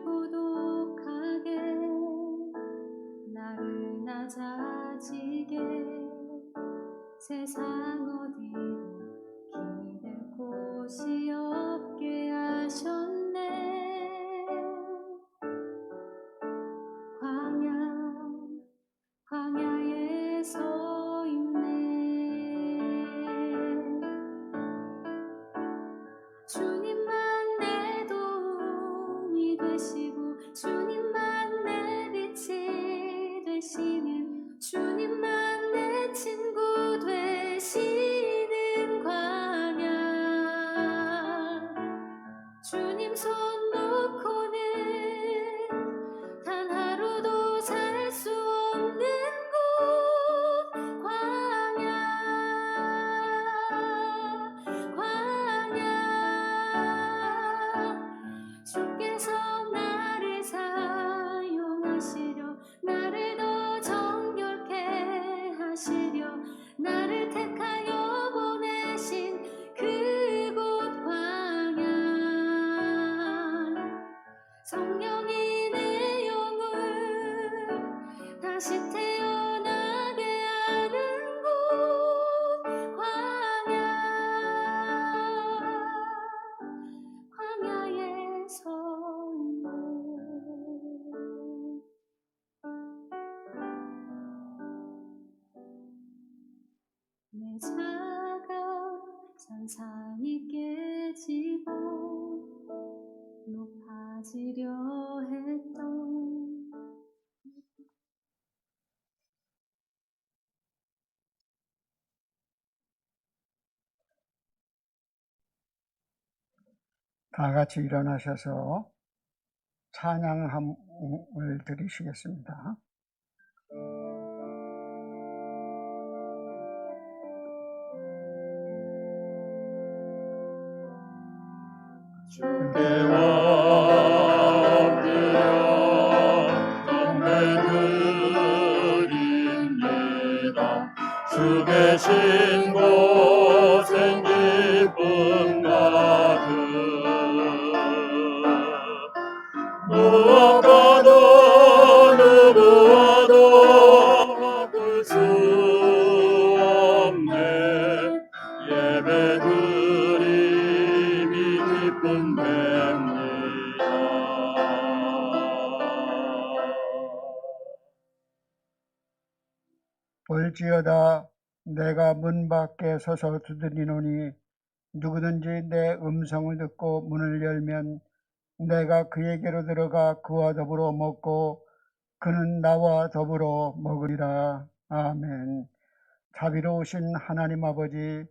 고독하게 나를 낮아지게 세상 어디도 기댈 곳이 없게 하셨네. 광야에 서 있네. 주님만 내 도움이 되시고 주님만 내 빛이 되시는 주님만 내 친구 되시는 광야. 주님 손 놓고는 단 하루도 살 수 없는 곳 광야. 주께서 나를 사용하시려 나를 더 정결케 하시려 나를 택하여 보내신 그곳 광야. 성령이 내 영을 다시 태어나게 하는 곳 광야에 서 있네. 내 자가 산산이 깨지고 높아지려 했던 다 같이 일어나셔서 찬양함을 드리시겠습니다. 주께 엎드려 경배드립니다. 주 계신 곳엔 기쁨 가득 무엇과도 누구와도 바꿀 수 없네. 예배드림이 기쁨 됩니다. 볼지어다 내가 문 밖에 서서 두드리노니 누구든지 내 음성을 듣고 문을 열면 내가 그에게로 들어가 그와 더불어 먹고 그는 나와 더불어 먹으리라. 아멘. 자비로우신 하나님 아버지,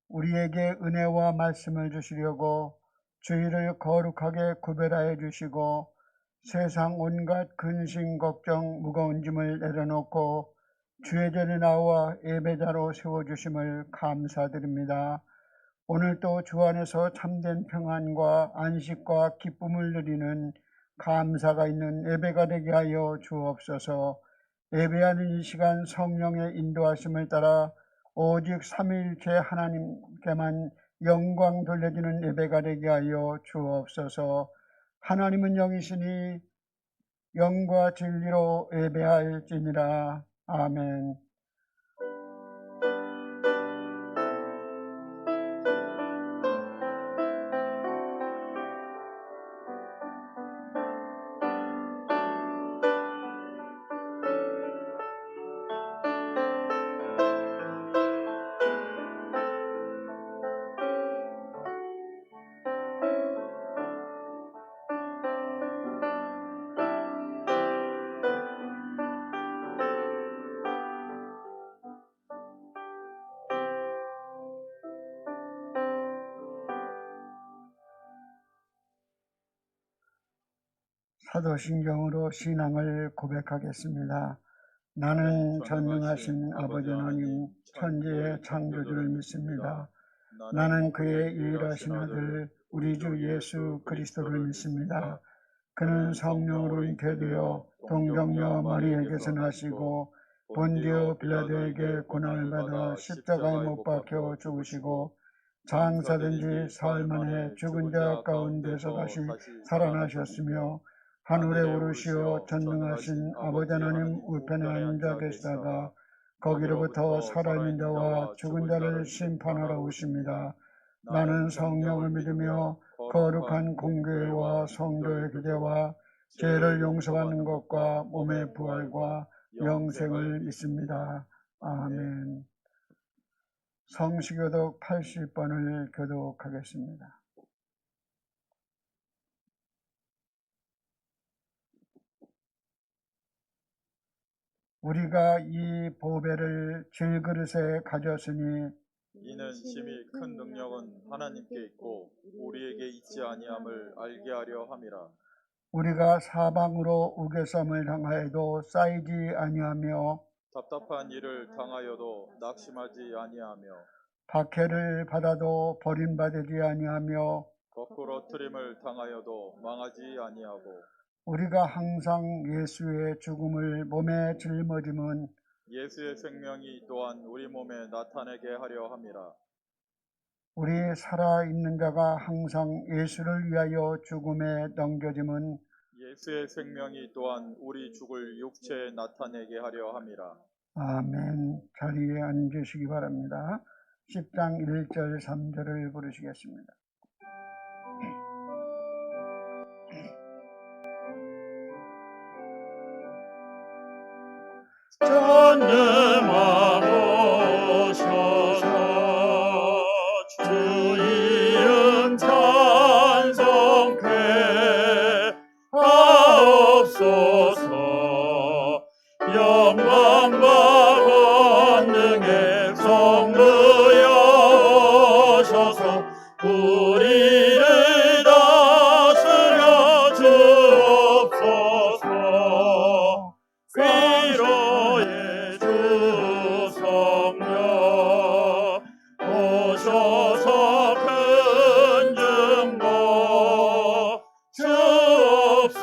우리에게 은혜와 말씀을 주시려고 주의를 거룩하게 구별하여 주시고 세상 온갖 근심 걱정 무거운 짐을 내려놓고 주의 전에 나와 예배자로 세워주심을 감사드립니다. 오늘도 주 안에서 참된 평안과 안식과 기쁨을 누리는 감사가 있는 예배가 되게 하여 주옵소서. 예배하는 이 시간 성령의 인도하심을 따라 오직 삼위일체 하나님께만 영광 돌려주는 예배가 되게 하여 주옵소서. 하나님은 영이시니 영과 진리로 예배할지니라. 아멘. 사도신경으로 신앙을 고백하겠습니다. 나는 전능하신 아버지 하나님 천지의 창조주를 믿습니다. 나는 그의 유일하신 아들 우리 주 예수 그리스도를 믿습니다. 그는 성령으로 잉태되어 동정녀 마리에게서 나시고 본디오 빌라도에게 고난을 받아 십자가에 못 박혀 죽으시고 장사된 지 사흘 만에 죽은 자 가운데서 다시 살아나셨으며 하늘에 오르시어 전능하신 아버지 하나님 우편에 앉아 계시다가 거기로부터 살아있는 자와 죽은 자를 심판하러 오십니다. 나는 성령을 믿으며 거룩한 공교회와 성도의 교제와 죄를 용서받는 것과 몸의 부활과 영생을 믿습니다. 아멘. 성시교독 80번을 교독하겠습니다. 우리가 이 보배를 질그릇에 가졌으니 이는 심히 큰 능력은 하나님께 있고 우리에게 있지 아니함을 알게 하려 함이라. 우리가 사방으로 우겨쌈을 당하여도 쌓이지 아니하며 답답한 일을 당하여도 낙심하지 아니하며 박해를 받아도 버림받지 아니하며 거꾸로 트림을 당하여도 망하지 아니하고 우리가 항상 예수의 죽음을 몸에 짊어짐은 예수의 생명이 또한 우리 몸에 나타내게 하려 함이라. 우리 살아있는 자가 항상 예수를 위하여 죽음에 넘겨짐은 예수의 생명이 또한 우리 죽을 육체에 나타내게 하려 함이라. 아멘. 자리에 앉으시기 바랍니다. 10장 1절 3절을 부르시겠습니다. 전능하옵소서 주 이름 찬송케 하옵소서. 영광과 권능의 성부여 오셔서 우리를 다스려 주옵소서. 위로의 주 성령 오셔서 큰 증거 주옵소서.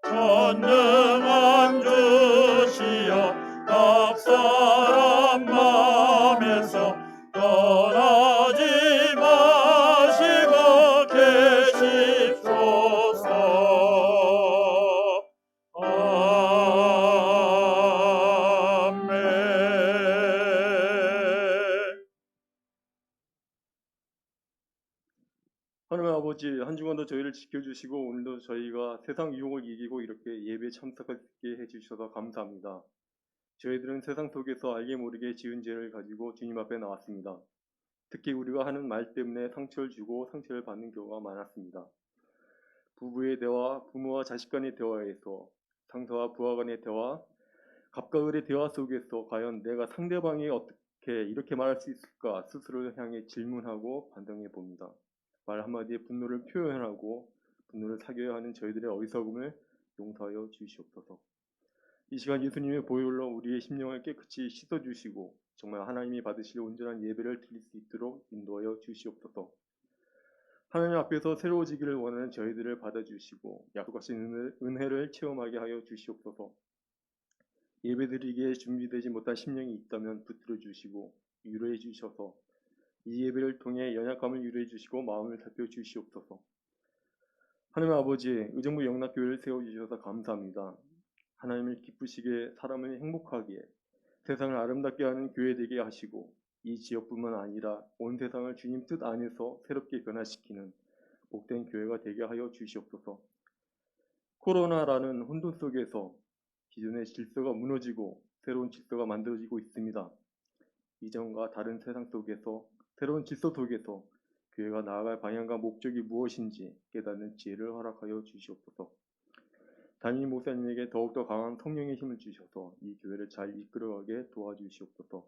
전능한 주시여 각 사람 맘에서 떠나지 마시고 계십소서. 하나님 아버지, 한 주간도 저희를 지켜주시고 오늘도 저희가 세상 유혹을 이기고 이렇게 예배에 참석할 수 있게 해주셔서 감사합니다. 저희들은 세상 속에서 알게 모르게 지은 죄를 가지고 주님 앞에 나왔습니다. 특히 우리가 하는 말 때문에 상처를 주고 상처를 받는 경우가 많았습니다. 부부의 대화, 부모와 자식 간의 대화에서, 상사와 부하 간의 대화, 갑과 을의 대화 속에서 과연 내가 상대방이 어떻게 이렇게 말할 수 있을까 스스로를 향해 질문하고 반성해 봅니다. 말 한마디에 분노를 표현하고 분노를 사겨야 하는 저희들의 어리석음을 용서하여 주시옵소서. 이 시간 예수님의 보혈로 우리의 심령을 깨끗이 씻어주시고 정말 하나님이 받으실 온전한 예배를 드릴 수 있도록 인도하여 주시옵소서. 하나님 앞에서 새로워지기를 원하는 저희들을 받아주시고 약속하신 은혜를 체험하게 하여 주시옵소서. 예배드리기에 준비되지 못한 심령이 있다면 붙들어 주시고 위로해 주셔서 이 예배를 통해 연약감을 위로해 주시고 마음을 살펴 주시옵소서. 하나님 아버지, 의정부 영락교회를 세워주셔서 감사합니다. 하나님을 기쁘시게 사람을 행복하게 세상을 아름답게 하는 교회 되게 하시고 이 지역뿐만 아니라 온 세상을 주님 뜻 안에서 새롭게 변화시키는 복된 교회가 되게 하여 주시옵소서. 코로나라는 혼돈 속에서 기존의 질서가 무너지고 새로운 질서가 만들어지고 있습니다. 이전과 다른 세상 속에서 새로운 질서 속에서 교회가 나아갈 방향과 목적이 무엇인지 깨닫는 지혜를 허락하여 주시옵소서. 담임 목사님에게 더욱더 강한 성령의 힘을 주셔서 이 교회를 잘 이끌어가게 도와주시옵소서.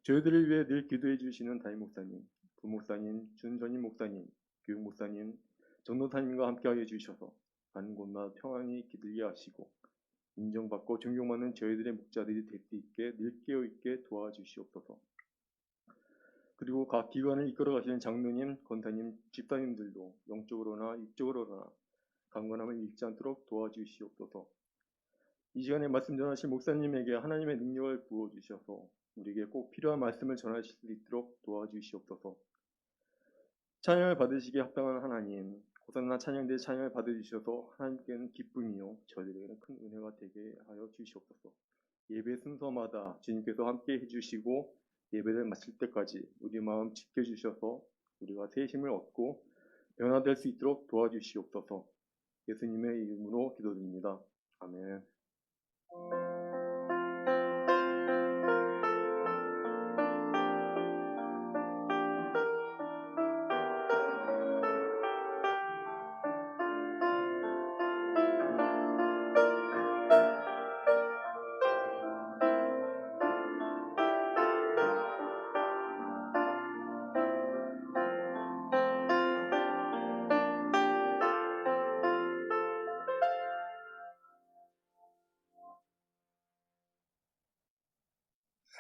저희들을 위해 늘 기도해 주시는 담임 목사님, 부목사님, 준전임 목사님, 교육 목사님, 전도사님과 함께하여 주셔서 가는 곳마다 평안히 기들게 하시고 인정받고 존경받는 저희들의 목자들이 될 수 있게 늘 깨어있게 도와주시옵소서. 그리고 각 기관을 이끌어 가시는 장로님, 권사님, 집사님들도 영적으로나 육적으로나 강건함을 잃지 않도록 도와주시옵소서. 이 시간에 말씀 전하실 목사님에게 하나님의 능력을 부어주셔서 우리에게 꼭 필요한 말씀을 전하실 수 있도록 도와주시옵소서. 찬양을 받으시기에 합당한 하나님, 호산나 찬양대 찬양을 받아주셔서 하나님께는 기쁨이요 저희들에게는 큰 은혜가 되게 하여 주시옵소서. 예배 순서마다 주님께서 함께 해주시고 예배를 마칠 때까지 우리 마음 지켜주셔서 우리가 새 힘을 얻고 변화될 수 있도록 도와주시옵소서. 예수님의 이름으로 기도드립니다. 아멘.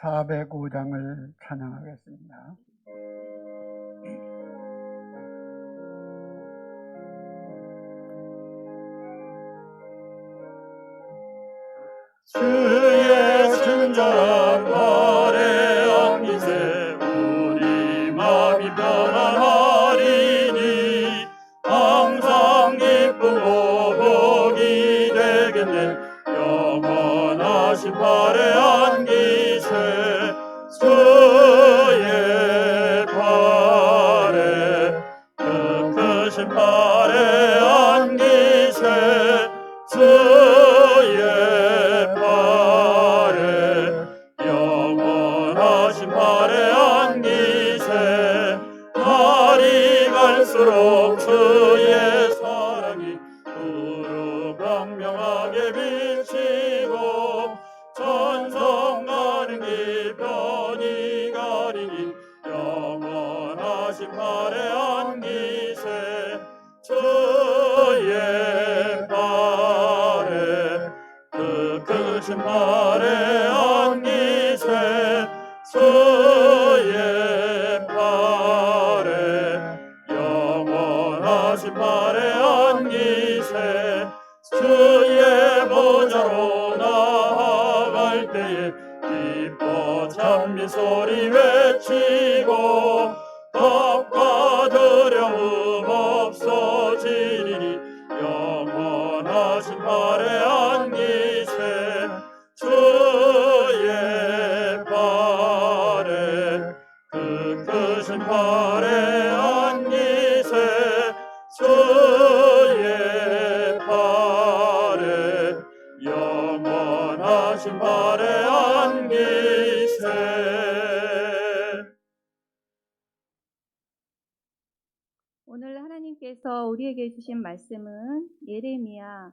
(405장을) 찬양하겠습니다. 주의 친절한 발에 안기세 우리 마음이 편안하리니 항상 기쁘고 복이 되겠네. 영원하신 발에 안기세 주의 발에 그 크신 발에 안기세 주의 발에 영원하신 발에 안기세 날이 갈수록 주의 사랑이 두루 광명하게 비치고 천성 가는 길 편히 가리니 영원하신 발에 안기세 주의 발에 그 크신 발에 안기세 주의 발에 영원하신 발에 안기세 주의 보좌로 나아갈 때에 기뻐 찬미 소리 외치고 겁과 두려움 없어지리니 영원하신 발에 안기세 주의 발에 그 크신 발에 안기세 주의 발에 영원하신 발에 안기세. 오늘 하나님께서 우리에게 주신 말씀은 예레미야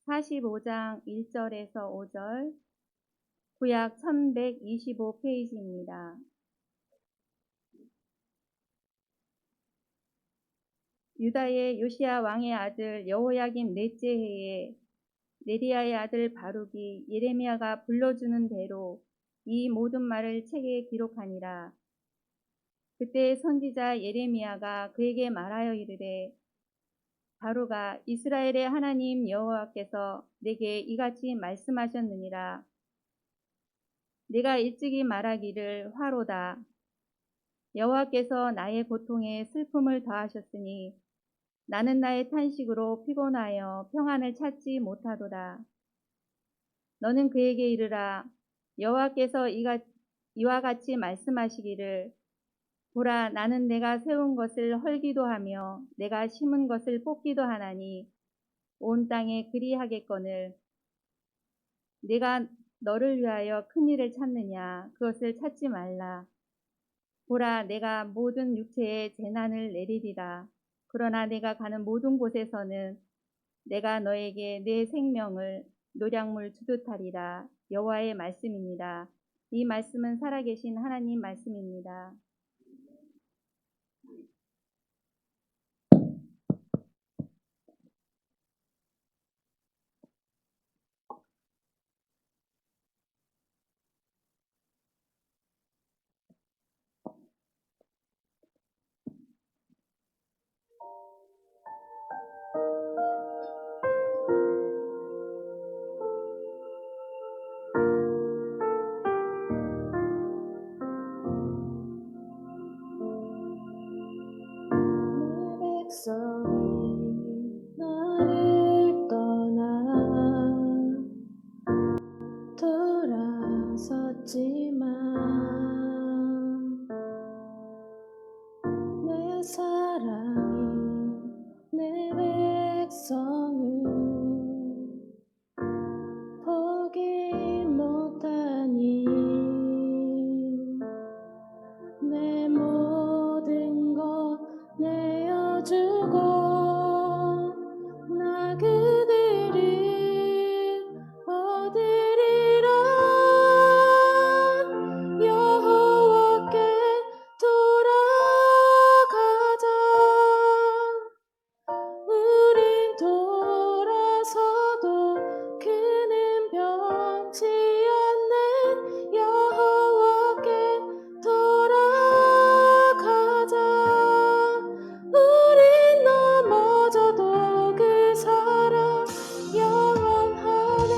45장 1절에서 5절, 구약 1125페이지입니다. 유다의 요시야 왕의 아들 여호야김 넷째 해에 네리야의 아들 바룩이 예레미야가 불러주는 대로 이 모든 말을 책에 기록하니라. 그때 선지자 예레미야가 그에게 말하여 이르되, 바룩아, 이스라엘의 하나님 여호와께서 내게 이같이 말씀하셨느니라. 내가 일찍이 말하기를 화로다. 여호와께서 나의 고통에 슬픔을 더하셨으니 나는 나의 탄식으로 피곤하여 평안을 찾지 못하도다. 너는 그에게 이르라. 여호와께서 이와 같이 말씀하시기를, 보라, 나는 내가 세운 것을 헐기도 하며 내가 심은 것을 뽑기도 하나니 온 땅에 그리하겠거늘. 내가 너를 위하여 큰 일을 찾느냐? 그것을 찾지 말라. 보라, 내가 모든 육체에 재난을 내리리라. 그러나 내가 가는 모든 곳에서는 내가 너에게 내 생명을 노량물 주듯 하리라. 여호와의 말씀입니다. 이 말씀은 살아계신 하나님 말씀입니다. 백성은 포기 못하니 내 모든 것 내어주고 나 그들을 얻으리라. 여호와께 돌아가자. 우린 돌아서도 그는 변치 않네. 여호와께 돌아가자. 우린 넘어져도 그 사랑 영원하네.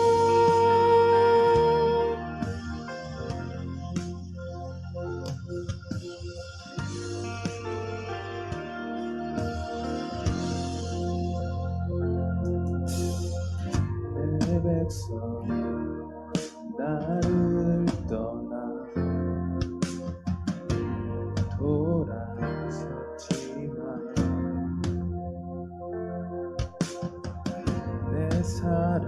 내 백성 나를 떠나 돌아섰지만 내 사랑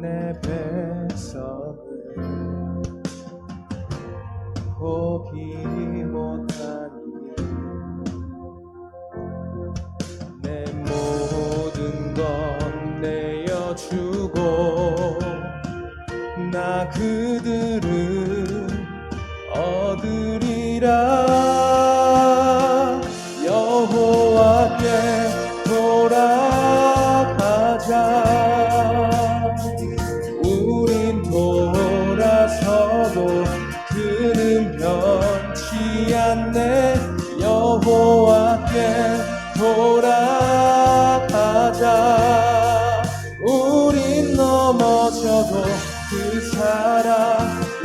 내 백성을 포기 못하니 내 모든 것 내어주고 나 그들을 얻으리라. 여호와께 돌아가자. 우린 돌아서도 그는 변치 않네. 여호와께 돌아가자. 우린 넘어져도 그 사랑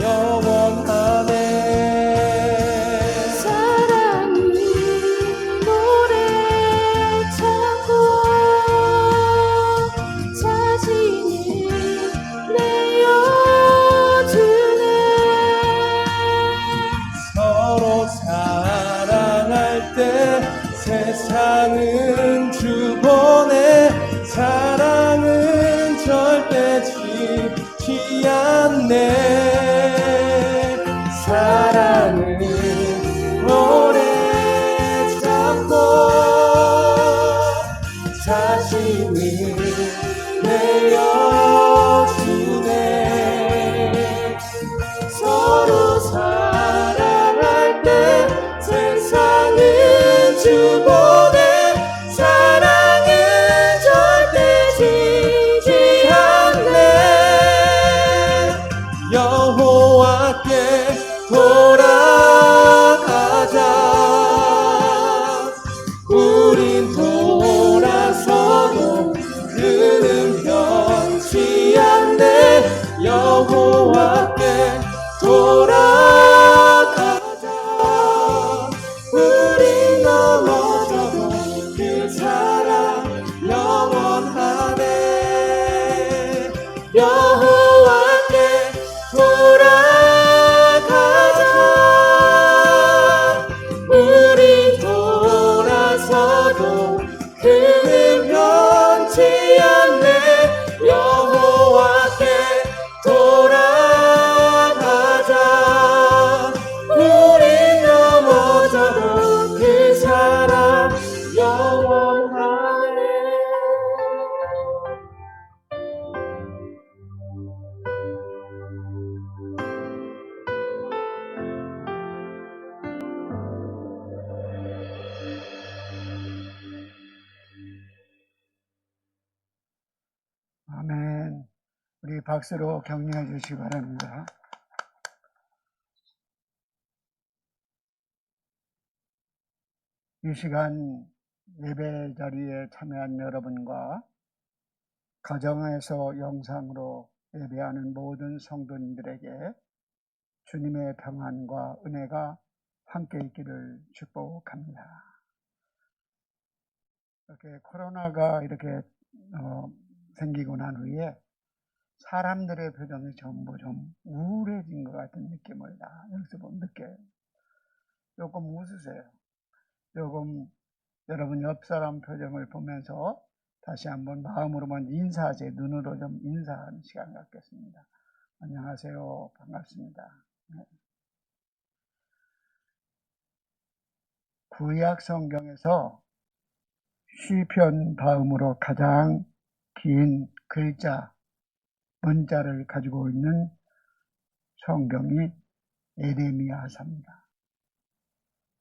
영원하네. 사랑이 오래 참고 자신을 내어주네. 서로 사랑할 때 세상은 주보내. 사랑은 절대 지지 않네. 사랑은 오래 참고 자신을 내어주네. 서로 사랑할 때 세상은 주보내. 사랑은 절대 지지 않네. 여호와께 돌아가자. 우린 돌아서도 그는 변치 않네. 여호와께 돌아가자. 우린 넘어져도 그 사랑 영원하네. 여호와께 돌아가자. 우린 돌아서도 그는 변치 않네. 여호와께 돌아가자. 우린 넘어져도 그 사랑 영원하네. 아멘. 우리 박수로 격려해 주시기 바랍니다. 이 시간 예배 자리에 참여한 여러분과 가정에서 영상으로 예배하는 모든 성도님들에게 주님의 평안과 은혜가 함께 있기를 축복합니다. 이렇게 코로나가 이렇게 생기고 난 후에 사람들의 표정이 전부 좀 우울해진 것 같은 느낌을 다 여기서 보면 느껴요. 조금 웃으세요. 조금 여러분 옆 사람 표정을 보면서 다시 한번 마음으로만 인사하세요. 눈으로 좀 인사하는 시간 갖겠습니다. 안녕하세요. 반갑습니다. 네. 구약 성경에서 시편 다음으로 가장 긴 글자, 문자를 가지고 있는 성경이 에레미야서입니다.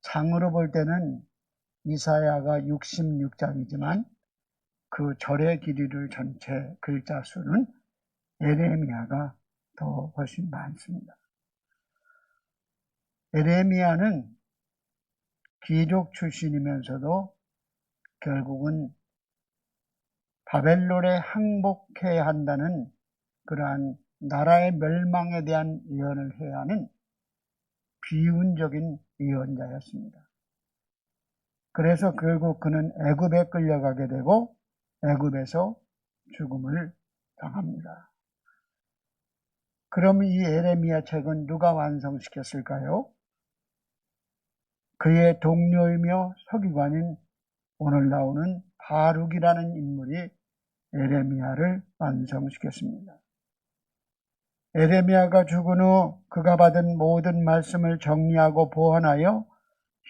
장으로 볼 때는 이사야가 66장이지만 그 절의 길이를 전체 글자 수는 에레미야가 더 훨씬 많습니다. 에레미야는 귀족 출신이면서도 결국은 바벨론에 항복해야 한다는 그러한 나라의 멸망에 대한 예언을 해야 하는 비운적인 예언자였습니다. 그래서 결국 그는 애굽에 끌려가게 되고 애굽에서 죽음을 당합니다. 그럼 이 에레미야 책은 누가 완성시켰을까요? 그의 동료이며 서기관인 오늘 나오는 바룩이라는 인물이 에레미야를 완성시켰습니다. 에레미야가 죽은 후 그가 받은 모든 말씀을 정리하고 보완하여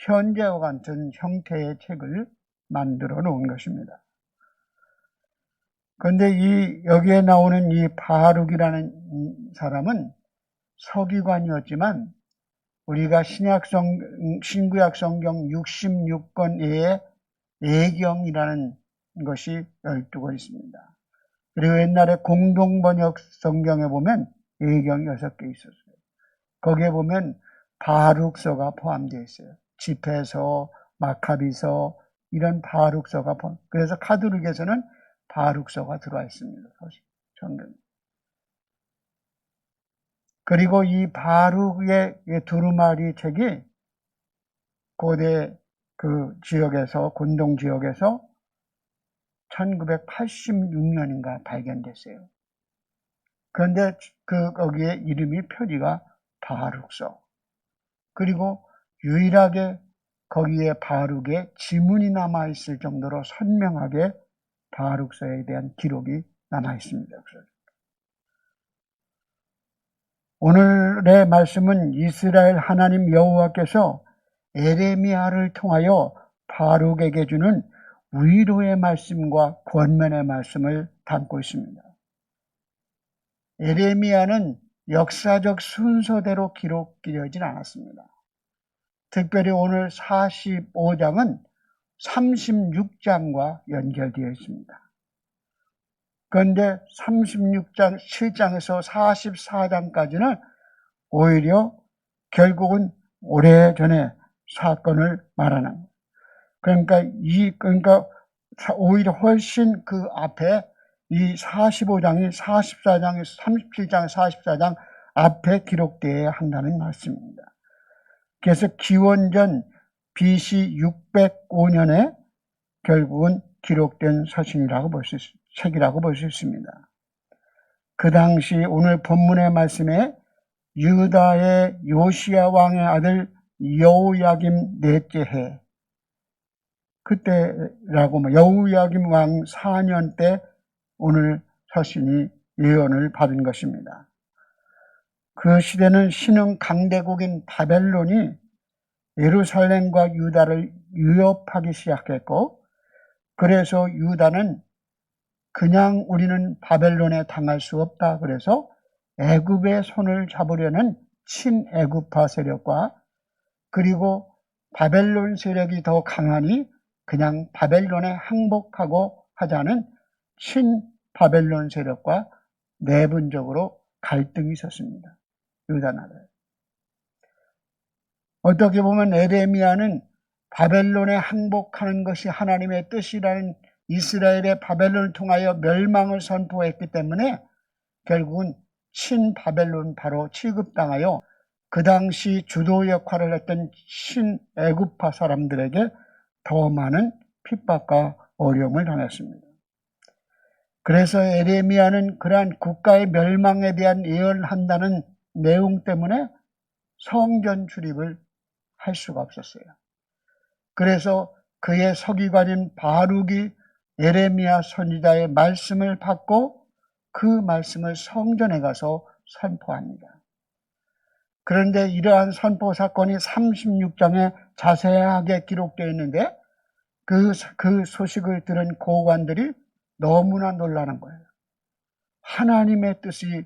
현재와 같은 형태의 책을 만들어 놓은 것입니다. 그런데 여기에 나오는 이 바룩이라는 사람은 서기관이었지만 우리가 신구약 성경 66권에 예경이라는 것이 12권 있습니다. 그리고 옛날에 공동번역 성경에 보면 예경이 6개 있었어요. 거기에 보면 바룩서가 포함되어 있어요. 집회서, 마카비서 이런 바룩서가 포함. 그래서 카톨릭에서는 바룩서가 들어와 있습니다. 성경. 그리고 이 바룩의 두루마리 책이 고대 그 지역에서, 곤동 지역에서 1986년인가 발견됐어요. 그런데 거기에 이름이 표지가 바룩서. 그리고 유일하게 거기에 바룩의 지문이 남아있을 정도로 선명하게 바룩서에 대한 기록이 남아있습니다. 오늘의 말씀은 이스라엘 하나님 여호와께서 에레미야를 통하여 바룩에게 주는 위로의 말씀과 권면의 말씀을 담고 있습니다. 에레미야는 역사적 순서대로 기록되어진 않았습니다. 특별히 오늘 45장은 36장과 연결되어 있습니다. 그런데 36장, 7장에서 44장까지는 오히려 결국은 오래전에 사건을 말하는, 그러니까 오히려 훨씬 그 앞에 이 45장이 44장에서 37장, 44장 앞에 기록되어야 한다는 말씀입니다. 그래서 기원전 BC 605년에 결국은 기록된 서신이라고 볼 수 있습니다. 책이라고 볼 수 있습니다. 그 당시 오늘 본문의 말씀에 유다의 요시야 왕의 아들 여호야김 넷째 해, 그때라고 여호야김 왕 4년 때 오늘 서신이 예언을 받은 것입니다. 그 시대는 신흥 강대국인 바벨론이 예루살렘과 유다를 위협하기 시작했고, 그래서 유다는 그냥 우리는 바벨론에 당할 수 없다. 그래서 애굽의 손을 잡으려는 친애굽파 세력과 그리고 바벨론 세력이 더 강하니 그냥 바벨론에 항복하고 하자는 친바벨론 세력과 내분적으로 갈등이 있었습니다. 유다 나라에. 어떻게 보면 에레미야는 바벨론에 항복하는 것이 하나님의 뜻이라는 이스라엘의 바벨론을 통하여 멸망을 선포했기 때문에 결국은 친바벨론파로 취급당하여 그 당시 주도 역할을 했던 친애굽파 사람들에게 더 많은 핍박과 어려움을 당했습니다. 그래서 에레미야는 그러한 국가의 멸망에 대한 예언을 한다는 내용 때문에 성전 출입을 할 수가 없었어요. 그래서 그의 서기관인 바룩이 예레미야 선지자의 말씀을 받고 그 말씀을 성전에 가서 선포합니다. 그런데 이러한 선포 사건이 36장에 자세하게 기록되어 있는데 그 소식을 들은 고관들이 너무나 놀라는 거예요. 하나님의 뜻이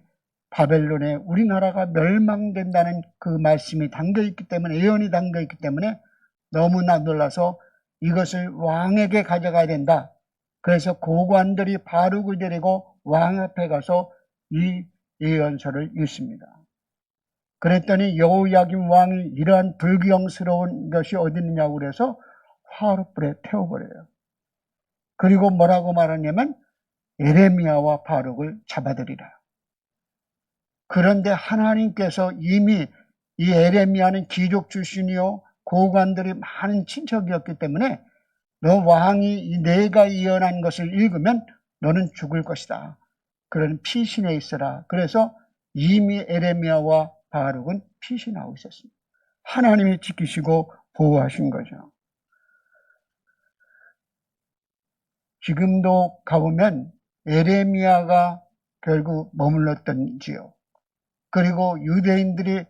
바벨론에 우리나라가 멸망된다는 그 말씀이 담겨있기 때문에, 예언이 담겨있기 때문에 너무나 놀라서 이것을 왕에게 가져가야 된다. 그래서 고관들이 바룩을 데리고 왕 앞에 가서 이 예언서를 읽습니다. 그랬더니 여호야김 왕이 이러한 불경스러운 것이 어디 있느냐고 그래서 화롯불에 태워버려요. 그리고 뭐라고 말하냐면 예레미야와 바룩을 잡아들이라. 그런데 하나님께서 이미 이 예레미야는 귀족 출신이요 고관들이 많은 친척이었기 때문에 너 왕이 내가 예언한 것을 읽으면 너는 죽을 것이다. 그런 피신에 있어라. 그래서 이미 예레미야와 바룩은 피신하고 있었습니다. 하나님이 지키시고 보호하신 거죠. 지금도 가보면 예레미야가 결국 머물렀던 지역, 그리고 유다인들이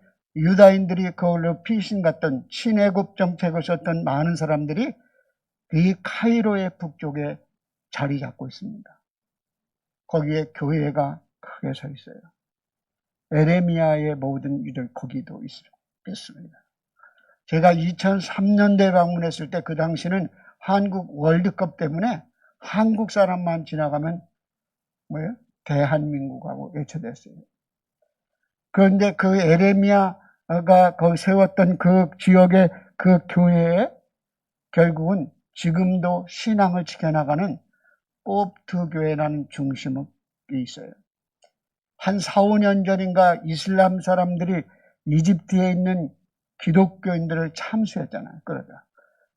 그걸로 피신 갔던 친애국 정책을 썼던 많은 사람들이 이 카이로의 북쪽에 자리 잡고 있습니다. 거기에 교회가 크게 서 있어요. 예레미야의 모든 일을 거기도 있습니다. 제가 2003년도에 방문했을 때 그 당시는 한국 월드컵 때문에 한국 사람만 지나가면 뭐예요? 대한민국하고 외쳐댔어요. 그런데 그 예레미야가 거기 세웠던 그 지역의 그 교회에 결국은 지금도 신앙을 지켜나가는 꼽트 교회라는 중심이 있어요. 한 4, 5년 전인가 이슬람 사람들이 이집트에 있는 기독교인들을 참수했잖아요. 그러다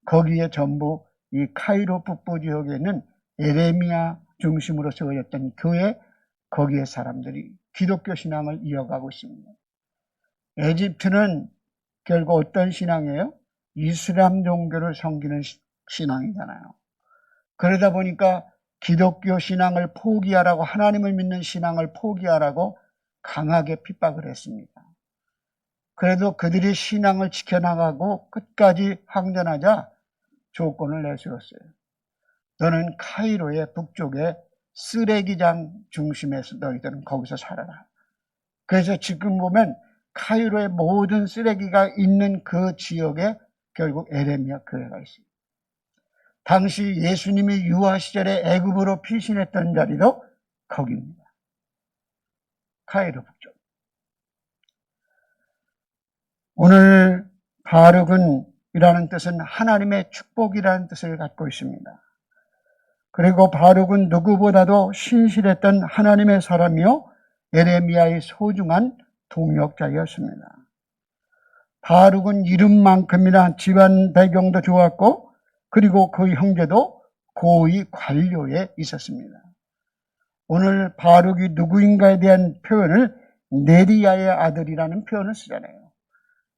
거기에 전부 이 카이로 북부 지역에 있는 예레미야 중심으로 세워졌던 교회, 거기에 사람들이 기독교 신앙을 이어가고 있습니다. 에집트는 결국 어떤 신앙이에요? 이슬람 종교를 섬기는 신앙이잖아요. 그러다 보니까 기독교 신앙을 포기하라고, 하나님을 믿는 신앙을 포기하라고 강하게 핍박을 했습니다. 그래도 그들이 신앙을 지켜나가고 끝까지 항전하자 조건을 내세웠어요. 너는 카이로의 북쪽에 쓰레기장 중심에서 너희들은 거기서 살아라. 그래서 지금 보면 카이로의 모든 쓰레기가 있는 그 지역에 결국 예레미야 교회가 있습니다. 당시 예수님이 유아 시절에 애굽으로 피신했던 자리도 거기입니다. 카이로 북쪽. 오늘 바룩은 이라는 뜻은 하나님의 축복이라는 뜻을 갖고 있습니다. 그리고 바룩은 누구보다도 신실했던 하나님의 사람이요 예레미야의 소중한 동역자였습니다. 바룩은 이름만큼이나 집안 배경도 좋았고 그리고 그 형제도 고위 관료에 있었습니다. 오늘 바룩이 누구인가에 대한 표현을 네리야의 아들이라는 표현을 쓰잖아요.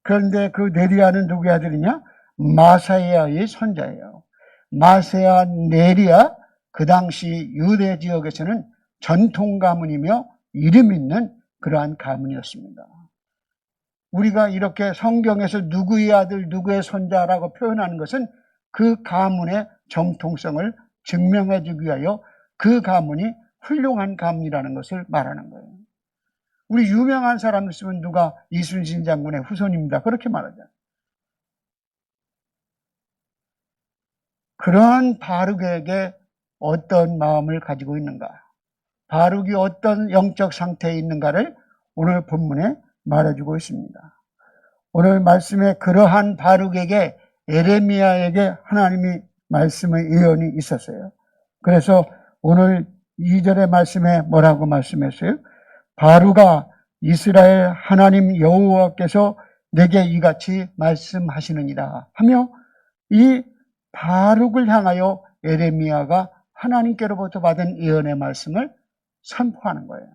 그런데 그 네리야는 누구의 아들이냐? 마사야의 손자예요. 마세야, 네리야, 그 당시 유대 지역에서는 전통 가문이며 이름 있는 그러한 가문이었습니다. 우리가 이렇게 성경에서 누구의 아들, 누구의 손자라고 표현하는 것은 그 가문의 정통성을 증명해 주기 위하여 그 가문이 훌륭한 가문이라는 것을 말하는 거예요. 우리 유명한 사람 있으면 누가 이순신 장군의 후손입니다. 그렇게 말하잖아요. 그러한 바룩에게 어떤 마음을 가지고 있는가, 바룩이 어떤 영적 상태에 있는가를 오늘 본문에 말해주고 있습니다. 오늘 말씀에 그러한 바룩에게 예레미야에게 하나님이 말씀의 예언이 있었어요. 그래서 오늘 2절의 말씀에 뭐라고 말씀했어요? 바룩아, 이스라엘 하나님 여호와께서 내게 이같이 말씀하시느니라 하며 이 바룩을 향하여 예레미야가 하나님께로부터 받은 예언의 말씀을 선포하는 거예요.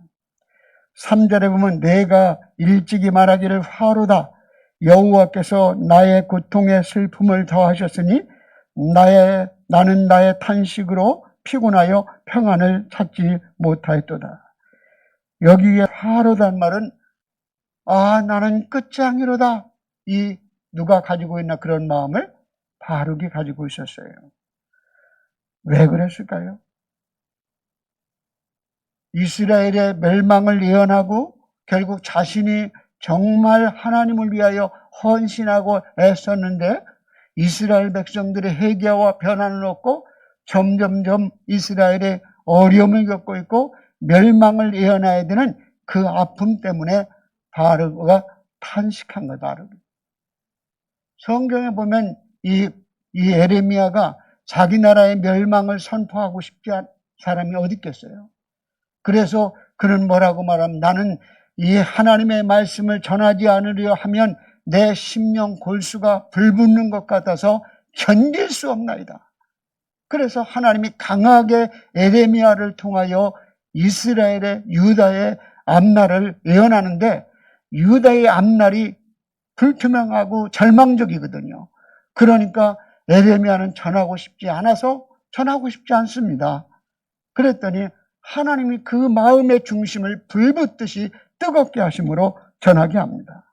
3절에 보면 내가 일찍이 말하기를 화로다. 여호와께서 나의 고통에 슬픔을 더하셨으니 나는 나의 탄식으로 피곤하여 평안을 찾지 못하였도다. 여기에 바로단 말은 나는 끝장이로다. 이 누가 가지고 있나 그런 마음을 바룩이 가지고 있었어요. 왜 그랬을까요? 이스라엘의 멸망을 예언하고 결국 자신이 정말 하나님을 위하여 헌신하고 애썼는데 이스라엘 백성들의 회개와 변화는 없고 점점점 이스라엘의 어려움을 겪고 있고 멸망을 예언해야 되는 그 아픔 때문에 바룩가 탄식한 거예요. 바룩이. 성경에 보면 이 에레미야가 자기 나라의 멸망을 선포하고 싶지 않은 사람이 어디 있겠어요? 그래서 그는 뭐라고 말하면 나는 이 하나님의 말씀을 전하지 않으려 하면 내 심령 골수가 불붙는 것 같아서 견딜 수 없나이다. 그래서 하나님이 강하게 에레미야를 통하여 이스라엘의 유다의 앞날을 예언하는데 유다의 앞날이 불투명하고 절망적이거든요. 그러니까 에레미야는 전하고 싶지 않아서 전하고 싶지 않습니다. 그랬더니 하나님이 그 마음의 중심을 불붙듯이 뜨겁게 하심으로 전하게 합니다.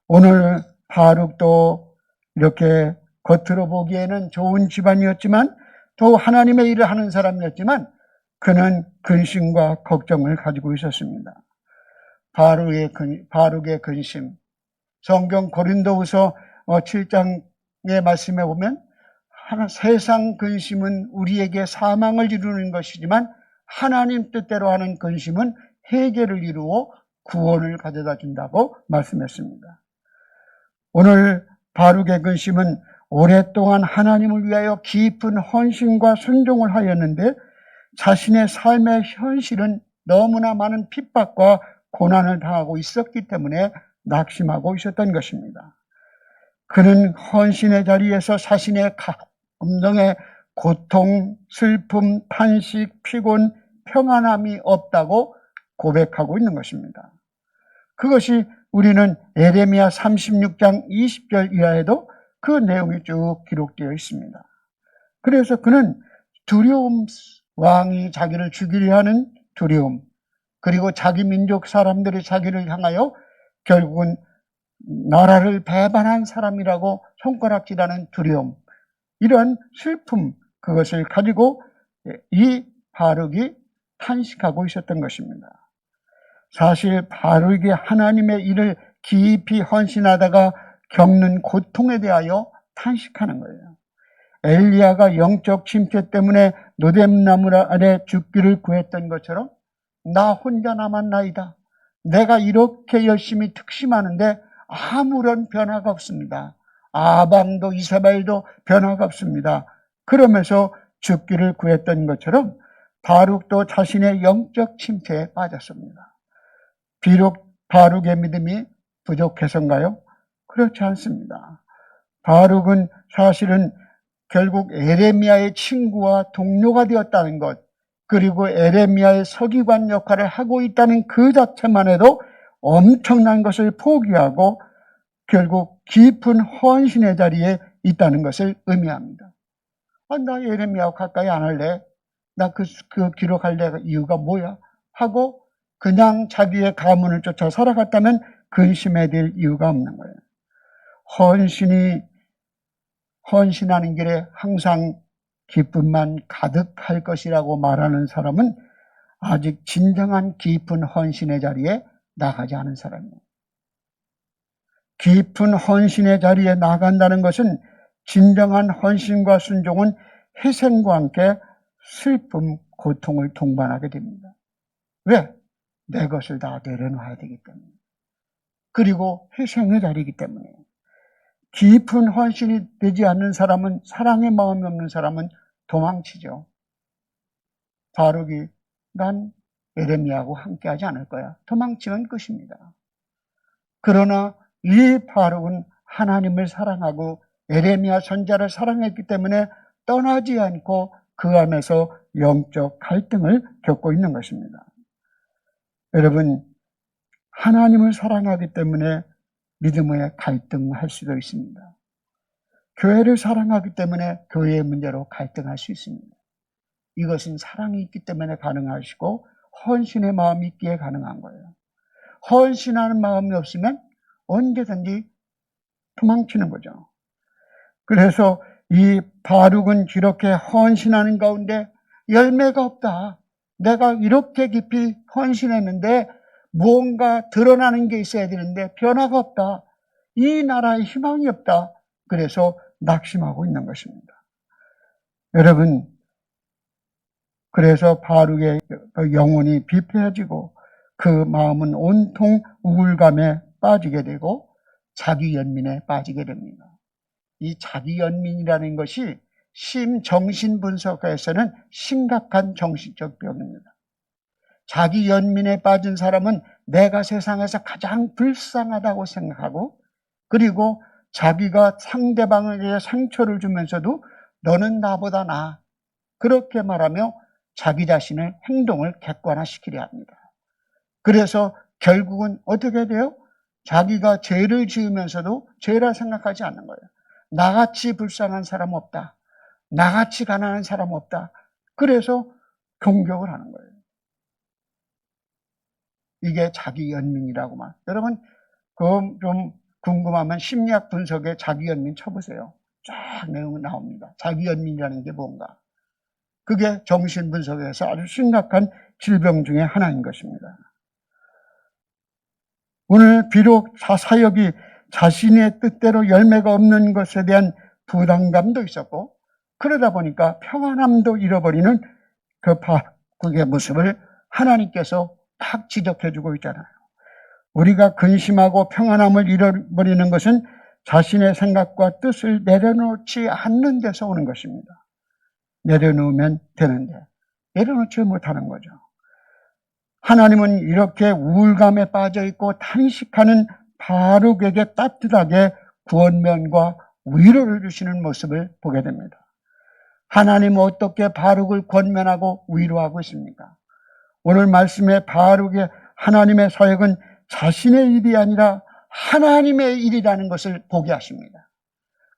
오늘 바룩도 이렇게 겉으로 보기에는 좋은 집안이었지만 또 하나님의 일을 하는 사람이었지만 그는 근심과 걱정을 가지고 있었습니다. 바룩의 근심. 성경 고린도후서 7장의 말씀에 보면 세상 근심은 우리에게 사망을 이루는 것이지만 하나님 뜻대로 하는 근심은 회개를 이루어 구원을 가져다 준다고 말씀했습니다. 오늘 바룩의 근심은 오랫동안 하나님을 위하여 깊은 헌신과 순종을 하였는데 자신의 삶의 현실은 너무나 많은 핍박과 고난을 당하고 있었기 때문에 낙심하고 있었던 것입니다. 그는 헌신의 자리에서 자신의 감정의 고통, 슬픔, 탄식, 피곤, 평안함이 없다고 고백하고 있는 것입니다. 그것이 우리는 에레미야 36장 20절 이하에도 그 내용이 쭉 기록되어 있습니다. 그래서 그는 두려움, 왕이 자기를 죽이려 하는 두려움, 그리고 자기 민족 사람들이 자기를 향하여 결국은 나라를 배반한 사람이라고 손가락질하는 두려움, 이런 슬픔, 그것을 가지고 이 바룩이 탄식하고 있었던 것입니다. 사실 바룩이 하나님의 일을 깊이 헌신하다가 겪는 고통에 대하여 탄식하는 거예요. 엘리야가 영적 침체 때문에 노뎀나무 아래 죽기를 구했던 것처럼 나 혼자 남았나이다. 내가 이렇게 열심히 특심하는데 아무런 변화가 없습니다. 아방도 이사벨도 변화가 없습니다. 그러면서 죽기를 구했던 것처럼 바룩도 자신의 영적 침체에 빠졌습니다. 비록 바룩의 믿음이 부족해서인가요? 그렇지 않습니다. 바룩은 사실은 결국 에레미야의 친구와 동료가 되었다는 것, 그리고 에레미야의 서기관 역할을 하고 있다는 그 자체만 해도 엄청난 것을 포기하고 결국 깊은 헌신의 자리에 있다는 것을 의미합니다. 나 에레미야하고 가까이 안 할래? 나 그 기록할래? 이유가 뭐야? 하고 그냥 자기의 가문을 쫓아 살아갔다면 근심해야 될 이유가 없는 거예요. 헌신하는 길에 항상 기쁨만 가득할 것이라고 말하는 사람은 아직 진정한 깊은 헌신의 자리에 나가지 않은 사람이에요. 깊은 헌신의 자리에 나간다는 것은 진정한 헌신과 순종은 희생과 함께 슬픔, 고통을 동반하게 됩니다. 왜? 내 것을 다 내려놔야 되기 때문에. 그리고 희생의 자리이기 때문에. 깊은 헌신이 되지 않는 사람은, 사랑의 마음이 없는 사람은 도망치죠. 바룩이 난 에레미야하고 함께하지 않을 거야. 도망치면 끝입니다. 그러나 이 바룩은 하나님을 사랑하고 에레미야 선지자를 사랑했기 때문에 떠나지 않고 그 안에서 영적 갈등을 겪고 있는 것입니다. 여러분, 하나님을 사랑하기 때문에 믿음의 갈등할 수도 있습니다. 교회를 사랑하기 때문에 교회의 문제로 갈등할 수 있습니다. 이것은 사랑이 있기 때문에 가능하시고 헌신의 마음이 있기에 가능한 거예요. 헌신하는 마음이 없으면 언제든지 도망치는 거죠. 그래서 이 바룩은 이렇게 헌신하는 가운데 열매가 없다. 내가 이렇게 깊이 헌신했는데 무언가 드러나는 게 있어야 되는데 변화가 없다. 이 나라에 희망이 없다. 그래서 낙심하고 있는 것입니다. 여러분, 그래서 바룩의 영혼이 비폐해지고 그 마음은 온통 우울감에 빠지게 되고 자기 연민에 빠지게 됩니다. 이 자기 연민이라는 것이 심정신분석에서는 심각한 정신적 병입니다. 자기 연민에 빠진 사람은 내가 세상에서 가장 불쌍하다고 생각하고 그리고 자기가 상대방에게 상처를 주면서도 너는 나보다 나아 그렇게 말하며 자기 자신의 행동을 객관화시키려 합니다. 그래서 결국은 어떻게 돼요? 자기가 죄를 지으면서도 죄라 생각하지 않는 거예요. 나같이 불쌍한 사람 없다. 나같이 가난한 사람 없다. 그래서 공격을 하는 거예요. 이게 자기 연민이라고 말. 여러분, 그거 좀 궁금하면 심리학 분석에 자기 연민 쳐보세요. 쫙 내용이 나옵니다. 자기 연민이라는 게 뭔가. 그게 정신분석에서 아주 심각한 질병 중에 하나인 것입니다. 오늘 비록 사역이 자신의 뜻대로 열매가 없는 것에 대한 부담감도 있었고 그러다 보니까 평안함도 잃어버리는 그 바룩의 모습을 하나님께서 딱 지적해주고 있잖아요. 우리가 근심하고 평안함을 잃어버리는 것은 자신의 생각과 뜻을 내려놓지 않는 데서 오는 것입니다. 내려놓으면 되는데 내려놓지 못하는 거죠. 하나님은 이렇게 우울감에 빠져있고 탄식하는 바룩에게 따뜻하게 구원면과 위로를 주시는 모습을 보게 됩니다. 하나님은 어떻게 바룩을 권면하고 위로하고 있습니까? 오늘 말씀에 바룩의 하나님의 사역은 자신의 일이 아니라 하나님의 일이라는 것을 보게 하십니다.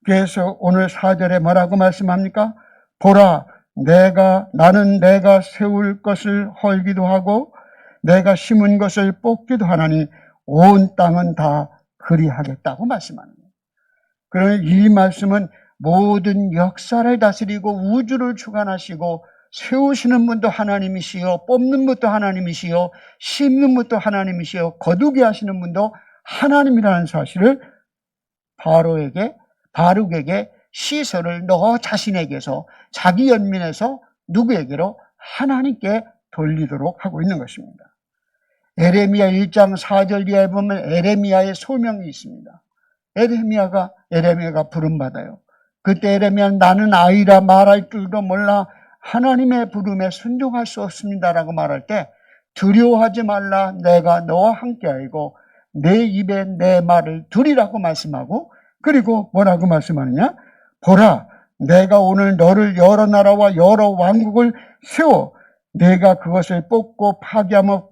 그래서 오늘 4절에 뭐라고 말씀합니까? 보라, 나는 내가 세울 것을 헐기도 하고 내가 심은 것을 뽑기도 하나니 온 땅은 다 그리하겠다고 말씀하는 거예요. 그러니 이 말씀은 모든 역사를 다스리고 우주를 주관하시고 세우시는 분도 하나님이시요, 뽑는 분도 하나님이시요, 심는 분도 하나님이시요, 거두게 하시는 분도 하나님이라는 사실을 바룩에게 시설을 너 자신에게서 자기 연민에서 누구에게로? 하나님께 돌리도록 하고 있는 것입니다. 에레미야 1장 4절 이하에 보면 에레미야의 소명이 있습니다. 에레미야가 부름받아요. 그때 에레미야는 나는 아이라 말할 줄도 몰라 하나님의 부름에 순종할 수 없습니다라고 말할 때 두려워하지 말라 내가 너와 함께하고 내 입에 내 말을 두리라고 말씀하고 그리고 뭐라고 말씀하느냐? 보라 내가 오늘 너를 여러 나라와 여러 왕국을 세워 내가 그것을 뽑고 파괴하며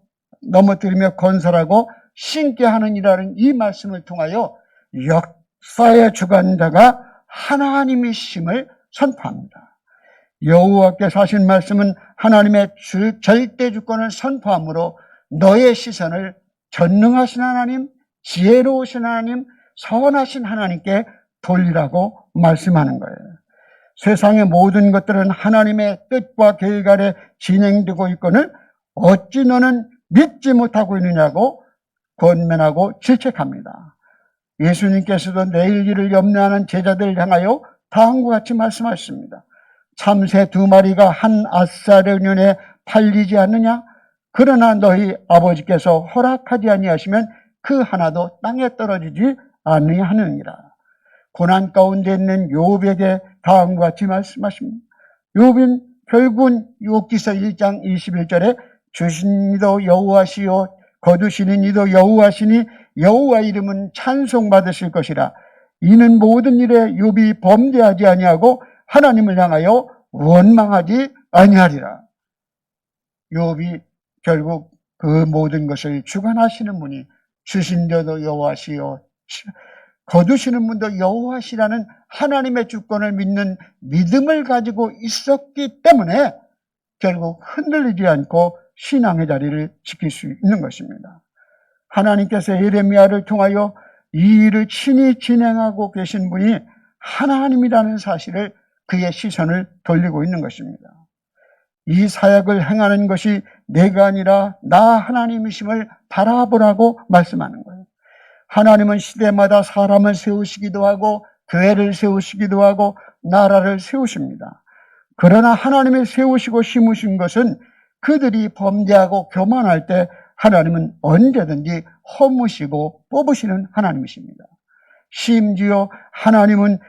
넘어뜨리며 건설하고 신께 하느니라는 이 말씀을 통하여 역사의 주관자가 하나님이심을 선포합니다. 여호와께서 하신 말씀은 하나님의 절대 주권을 선포함으로 너의 시선을 전능하신 하나님, 지혜로우신 하나님, 선하신 하나님께 돌리라고 말씀하는 거예요. 세상의 모든 것들은 하나님의 뜻과 계획 아래 진행되고 있거늘 어찌 너는 믿지 못하고 있느냐고 권면하고 질책합니다. 예수님께서도 내일 일을 염려하는 제자들을 향하여 다음과 같이 말씀하셨습니다. 참새 2마리가 한 아사르년에 팔리지 않느냐? 그러나 너희 아버지께서 허락하지 아니하시면 그 하나도 땅에 떨어지지 아니하느니라. 고난 가운데 있는 욥에게 다음과 같이 말씀하십니다. 욥은 결국은 욥기서 1장 21절에 주신 이도 여호와시요 거두시는 이도 여호와시니 여호와 이름은 찬송받으실 것이라. 이는 모든 일에 욥이 범죄하지 아니하고 하나님을 향하여 원망하지 아니하리라. 욥이 결국 그 모든 것을 주관하시는 분이 주신 이도 여호와시요 거두시는 분도 여호와시라는 하나님의 주권을 믿는 믿음을 가지고 있었기 때문에 결국 흔들리지 않고 신앙의 자리를 지킬 수 있는 것입니다. 하나님께서 예레미야를 통하여 이 일을 친히 진행하고 계신 분이 하나님이라는 사실을 그의 시선을 돌리고 있는 것입니다. 이 사역을 행하는 것이 내가 아니라 나 하나님이심을 바라보라고 말씀하는 거예요. 하나님은 시대마다 사람을 세우시기도 하고 교회를 세우시기도 하고 나라를 세우십니다. 그러나 하나님이 세우시고 심으신 것은 그들이 범죄하고 교만할 때 하나님은 언제든지 허무시고 뽑으시는 하나님이십니다. 심지어 하나님은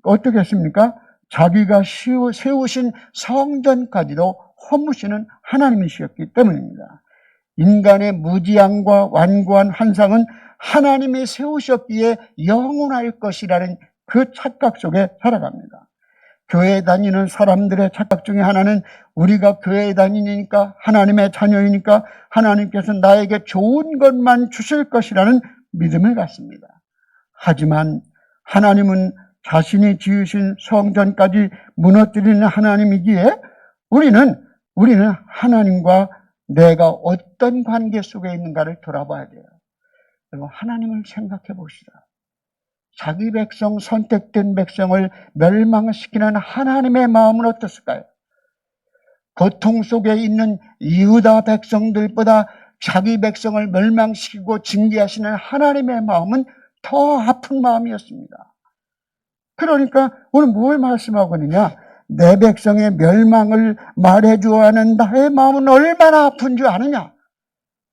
어떻게 했습니까? 자기가 세우신 성전까지도 허무시는 하나님이셨기 때문입니다. 인간의 무지함과 완고한 환상은 하나님이 세우셨기에 영원할 것이라는 그 착각 속에 살아갑니다. 교회 다니는 사람들의 착각 중에 하나는 우리가 교회에 다니니까 하나님의 자녀이니까 하나님께서 나에게 좋은 것만 주실 것이라는 믿음을 갖습니다. 하지만 하나님은 자신이 지으신 성전까지 무너뜨리는 하나님이기에 우리는 하나님과 내가 어떤 관계 속에 있는가를 돌아봐야 돼요. 그리고 하나님을 생각해 봅시다. 자기 백성, 선택된 백성을 멸망시키는 하나님의 마음은 어떻을까요? 고통 속에 있는 유다 백성들보다 자기 백성을 멸망시키고 징계하시는 하나님의 마음은 더 아픈 마음이었습니다. 그러니까 오늘 뭘 말씀하고 있느냐? 내 백성의 멸망을 말해주어 하는 나의 마음은 얼마나 아픈 줄 아느냐?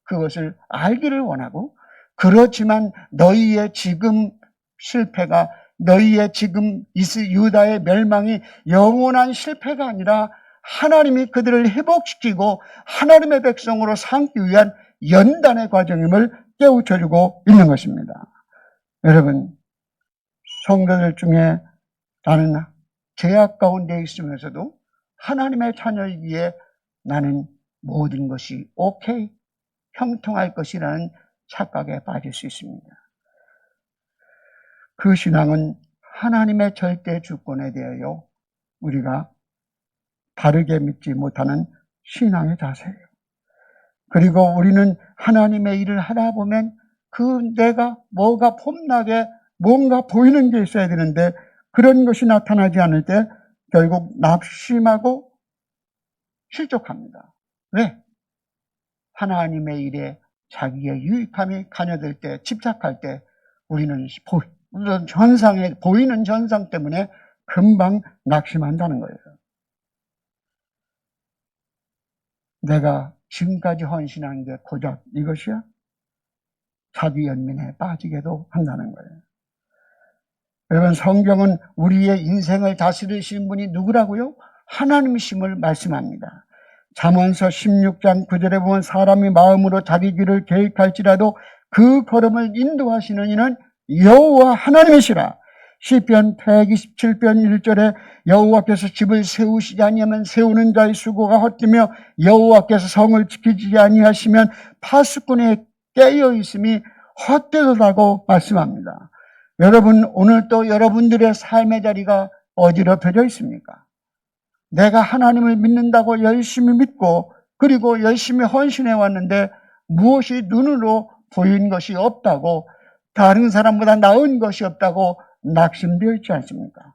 그것을 알기를 원하고, 그렇지만 너희의 지금 실패가, 너희의 지금 유다의 멸망이 영원한 실패가 아니라 하나님이 그들을 회복시키고 하나님의 백성으로 삼기 위한 연단의 과정임을 깨우쳐주고 있는 것입니다. 여러분, 성도들 중에 나는 죄악 가운데 있으면서도 하나님의 자녀이기에 나는 모든 것이 오케이, 형통할 것이라는 착각에 빠질 수 있습니다. 그 신앙은 하나님의 절대 주권에 대하여 우리가 바르게 믿지 못하는 신앙의 자세예요. 그리고 우리는 하나님의 일을 하다 보면 내가 뭐가 폼나게 뭔가 보이는 게 있어야 되는데 그런 것이 나타나지 않을 때 결국 낙심하고 실족합니다. 왜? 하나님의 일에 자기의 유익함이 가녀들 때, 집착할 때 우리는 보이는 현상 때문에 금방 낙심한다는 거예요. 내가 지금까지 헌신한 게 고작 이것이야? 자기 연민에 빠지게도 한다는 거예요. 여러분, 성경은 우리의 인생을 다스리시는 분이 누구라고요? 하나님이심을 말씀합니다. 잠언서 16장 9절에 보면 사람이 마음으로 자기 길을 계획할지라도 그 걸음을 인도하시는 이는 여호와 하나님이시라. 시편 127편 1절에 여호와께서 집을 세우시지 아니하면 세우는 자의 수고가 헛되며 여호와께서 성을 지키지 아니하시면 파수꾼의 깨어 있음이 헛되도다고 말씀합니다. 여러분, 오늘 또 여러분들의 삶의 자리가 어디로 펴져 있습니까? 내가 하나님을 믿는다고 열심히 믿고 그리고 열심히 헌신해 왔는데 무엇이 눈으로 보인 것이 없다고, 다른 사람보다 나은 것이 없다고 낙심되어 있지 않습니까?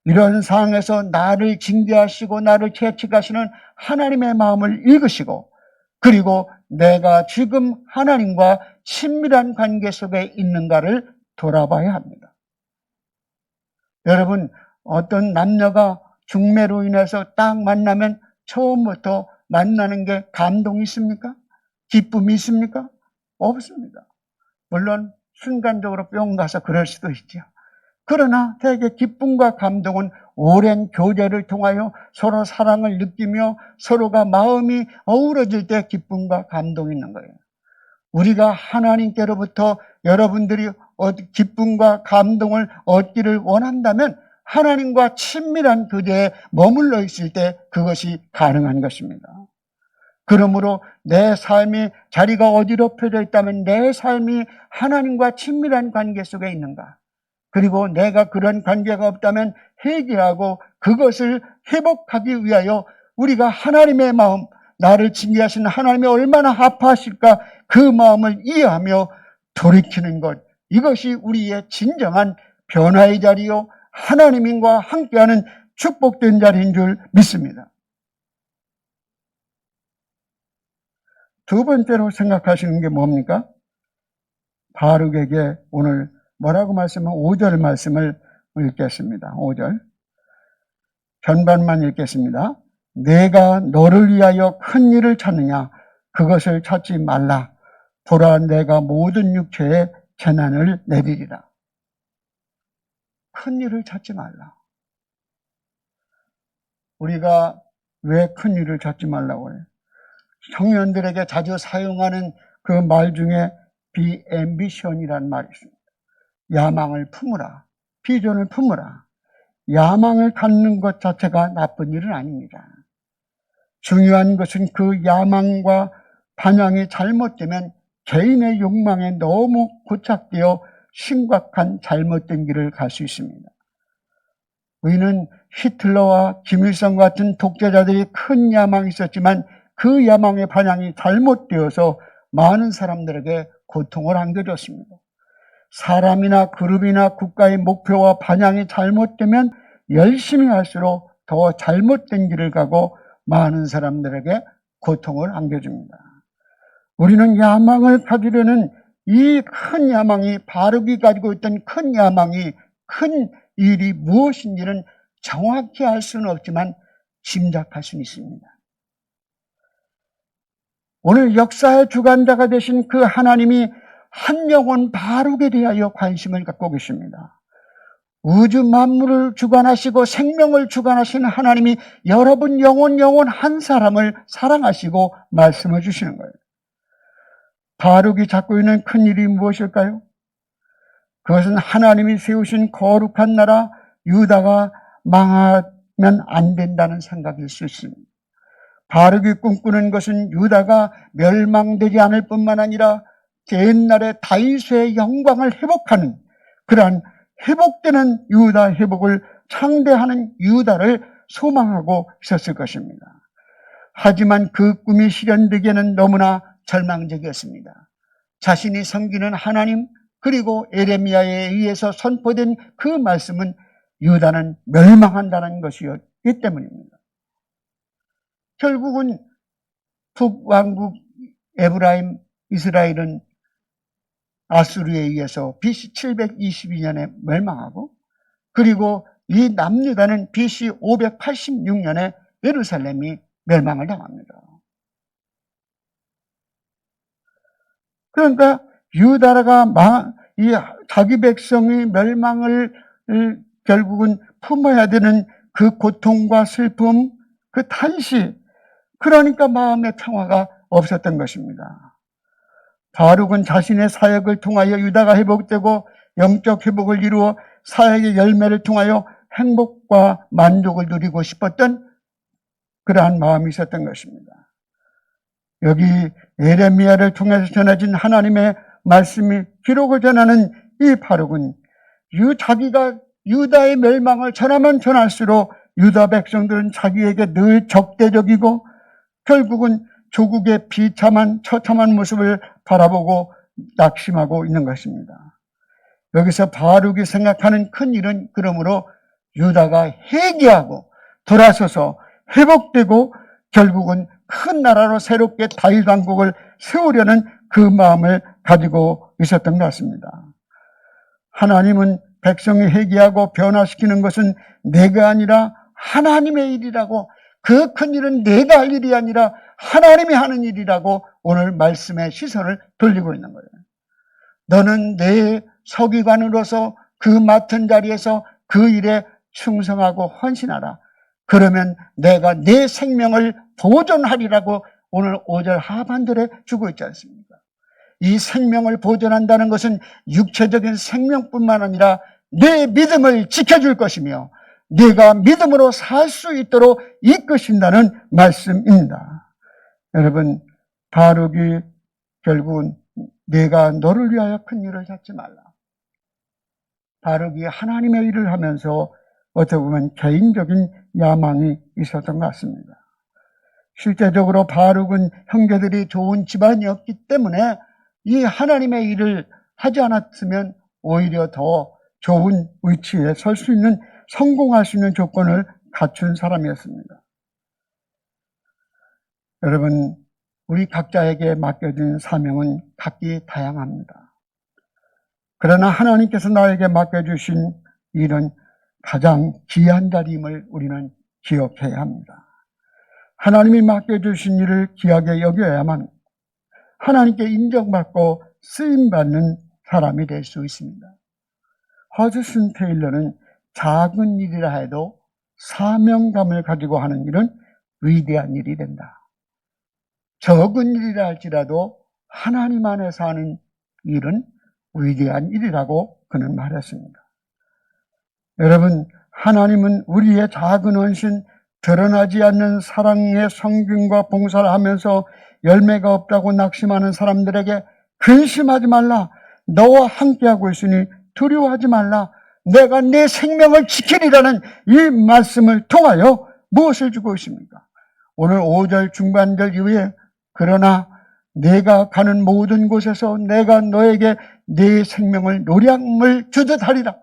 이런 상황에서 나를 징계하시고 나를 채찍하시는 하나님의 마음을 읽으시고, 그리고 내가 지금 하나님과 친밀한 관계 속에 있는가를 돌아봐야 합니다. 여러분, 어떤 남녀가 중매로 인해서 딱 만나면 처음부터 만나는 게 감동이 있습니까? 기쁨이 있습니까? 없습니다. 물론 순간적으로 뿅 가서 그럴 수도 있죠. 그러나 대개 기쁨과 감동은 오랜 교제를 통하여 서로 사랑을 느끼며 서로가 마음이 어우러질 때 기쁨과 감동이 있는 거예요. 우리가 하나님께로부터 여러분들이 기쁨과 감동을 얻기를 원한다면 하나님과 친밀한 교제에 머물러 있을 때 그것이 가능한 것입니다. 그러므로 내 삶이 자리가 어디로 펴져 있다면 내 삶이 하나님과 친밀한 관계 속에 있는가? 그리고 내가 그런 관계가 없다면 회개하고 그것을 회복하기 위하여 우리가 하나님의 마음, 나를 징계하신 하나님이 얼마나 아파하실까 그 마음을 이해하며 돌이키는 것, 이것이 우리의 진정한 변화의 자리요 하나님과 함께하는 축복된 자리인 줄 믿습니다. 두 번째로 생각하시는 게 뭡니까? 바룩에게 오늘 뭐라고 말씀하면 5절 말씀을 읽겠습니다. 5절 전반만 읽겠습니다. 내가 너를 위하여 큰 일을 찾느냐? 그것을 찾지 말라. 보라, 내가 모든 육체에 재난을 내리리라. 큰 일을 찾지 말라. 우리가 왜 큰 일을 찾지 말라고 해요? 청년들에게 자주 사용하는 그 말 중에 be ambition이라는 말이 있습니다. 야망을 품으라. 비전을 품으라. 야망을 갖는 것 자체가 나쁜 일은 아닙니다. 중요한 것은 그 야망과 반향이 잘못되면 개인의 욕망에 너무 고착되어 심각한 잘못된 길을 갈 수 있습니다. 우리는 히틀러와 김일성 같은 독재자들이 큰 야망이 있었지만 그 야망의 반향이 잘못되어서 많은 사람들에게 고통을 안겨줬습니다. 사람이나 그룹이나 국가의 목표와 반향이 잘못되면 열심히 할수록 더 잘못된 길을 가고 많은 사람들에게 고통을 안겨줍니다. 우리는 야망을 가지려는 이 큰 야망이, 바룩이 가지고 있던 큰 야망이, 큰 일이 무엇인지는 정확히 알 수는 없지만 짐작할 수는 있습니다. 오늘 역사의 주관자가 되신 그 하나님이 한 영혼 바룩에 대하여 관심을 갖고 계십니다. 우주 만물을 주관하시고 생명을 주관하시는 하나님이 여러분 영혼 한 사람을 사랑하시고 말씀을 주시는 거예요. 바룩이 잡고 있는 큰 일이 무엇일까요? 그것은 하나님이 세우신 거룩한 나라 유다가 망하면 안 된다는 생각일 수 있습니다. 바룩이 꿈꾸는 것은 유다가 멸망되지 않을 뿐만 아니라 옛날의 다윗의 영광을 회복하는, 그러한 회복되는 유다 회복을 창대하는 유다를 소망하고 있었을 것입니다. 하지만 그 꿈이 실현되기에는 너무나 절망적이었습니다. 자신이 섬기는 하나님, 그리고 에레미야에 의해서 선포된 그 말씀은 유다는 멸망한다는 것이었기 때문입니다. 결국은 북왕국 에브라임 이스라엘은 아수르에 의해서 BC 722년에 멸망하고, 그리고 이 남유다는 BC 586년에 예루살렘이 멸망을 당합니다. 그러니까 유다가 이 자기 백성의 멸망을 결국은 품어야 되는 그 고통과 슬픔, 그 탄식, 그러니까 마음의 평화가 없었던 것입니다. 바룩은 자신의 사역을 통하여 유다가 회복되고 영적 회복을 이루어 사역의 열매를 통하여 행복과 만족을 누리고 싶었던 그러한 마음이 있었던 것입니다. 여기 에레미야를 통해서 전해진 하나님의 말씀이 기록을 전하는 이 바룩은 자기가 유다의 멸망을 전하면 전할수록 유다 백성들은 자기에게 늘 적대적이고 결국은 조국의 비참한 처참한 모습을 바라보고 낙심하고 있는 것입니다. 여기서 바룩이 생각하는 큰 일은 그러므로 유다가 회개하고 돌아서서 회복되고 결국은 큰 나라로 새롭게 다윗 왕국을 세우려는 그 마음을 가지고 있었던 것 같습니다. 하나님은 백성이 회개하고 변화시키는 것은 내가 아니라 하나님의 일이라고, 그 큰 일은 내가 할 일이 아니라 하나님이 하는 일이라고 오늘 말씀의 시선을 돌리고 있는 거예요. 너는 내 서기관으로서 그 맡은 자리에서 그 일에 충성하고 헌신하라. 그러면 내가 내 생명을 보존하리라고 오늘 5절 하반절에 주고 있지 않습니까? 이 생명을 보존한다는 것은 육체적인 생명뿐만 아니라 내 믿음을 지켜줄 것이며 네가 믿음으로 살 수 있도록 이끄신다는 말씀입니다. 여러분, 바룩이 결국은 내가 너를 위하여 큰 일을 찾지 말라. 바룩이 하나님의 일을 하면서 어떻게 보면 개인적인 야망이 있었던 것 같습니다. 실제적으로 바룩은 형제들이 좋은 집안이었기 때문에 이 하나님의 일을 하지 않았으면 오히려 더 좋은 위치에 설 수 있는, 성공할 수 있는 조건을 갖춘 사람이었습니다. 여러분, 우리 각자에게 맡겨진 사명은 각기 다양합니다. 그러나 하나님께서 나에게 맡겨주신 일은 가장 귀한 자리임을 우리는 기억해야 합니다. 하나님이 맡겨주신 일을 귀하게 여겨야만 하나님께 인정받고 쓰임받는 사람이 될 수 있습니다. 허드슨 테일러는 작은 일이라 해도 사명감을 가지고 하는 일은 위대한 일이 된다. 적은 일이라 할지라도 하나님 안에서 하는 일은 위대한 일이라고 그는 말했습니다. 여러분, 하나님은 우리의 작은 헌신, 드러나지 않는 사랑의 성김과 봉사를 하면서 열매가 없다고 낙심하는 사람들에게 근심하지 말라, 너와 함께하고 있으니 두려워하지 말라, 내가 내 생명을 지키리라는 이 말씀을 통하여 무엇을 주고 있습니까? 오늘 5절 중반절 이후에 그러나 내가 가는 모든 곳에서 내가 너에게 내 생명을 노량물 주듯 하리라.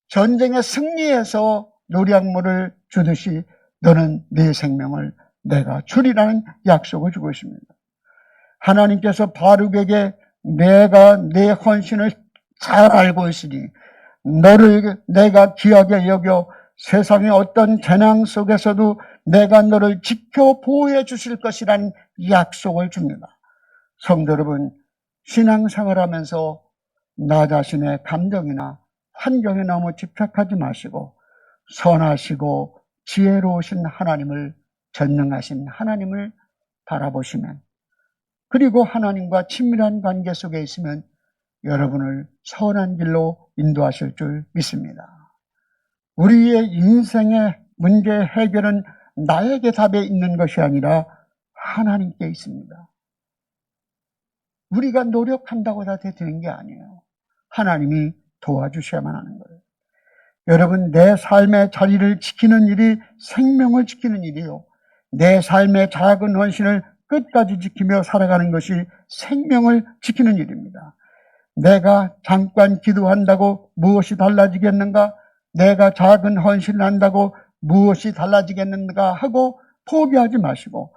전쟁의 승리에서 노량물을 주듯이 너는 내 생명을 내가 주리라는 약속을 주고 있습니다. 하나님께서 바룩에게 내가 내 헌신을 잘 알고 있으니 너를 내가 귀하게 여겨 세상의 어떤 재난 속에서도 내가 너를 지켜 보호해 주실 것이라는 약속을 줍니다. 성도 여러분, 신앙생활 하면서 나 자신의 감정이나 환경에 너무 집착하지 마시고 선하시고 지혜로우신 하나님을, 전능하신 하나님을 바라보시면, 그리고 하나님과 친밀한 관계 속에 있으면 여러분을 선한 길로 인도하실 줄 믿습니다. 우리의 인생의 문제 해결은 나에게 답에 있는 것이 아니라 하나님께 있습니다. 우리가 노력한다고 다 되는 게 아니에요. 하나님이 도와주셔야만 하는 거예요. 여러분, 내 삶의 자리를 지키는 일이 생명을 지키는 일이요, 내 삶의 작은 헌신을 끝까지 지키며 살아가는 것이 생명을 지키는 일입니다. 내가 잠깐 기도한다고 무엇이 달라지겠는가? 내가 작은 헌신을 한다고 무엇이 달라지겠는가 하고 포기하지 마시고,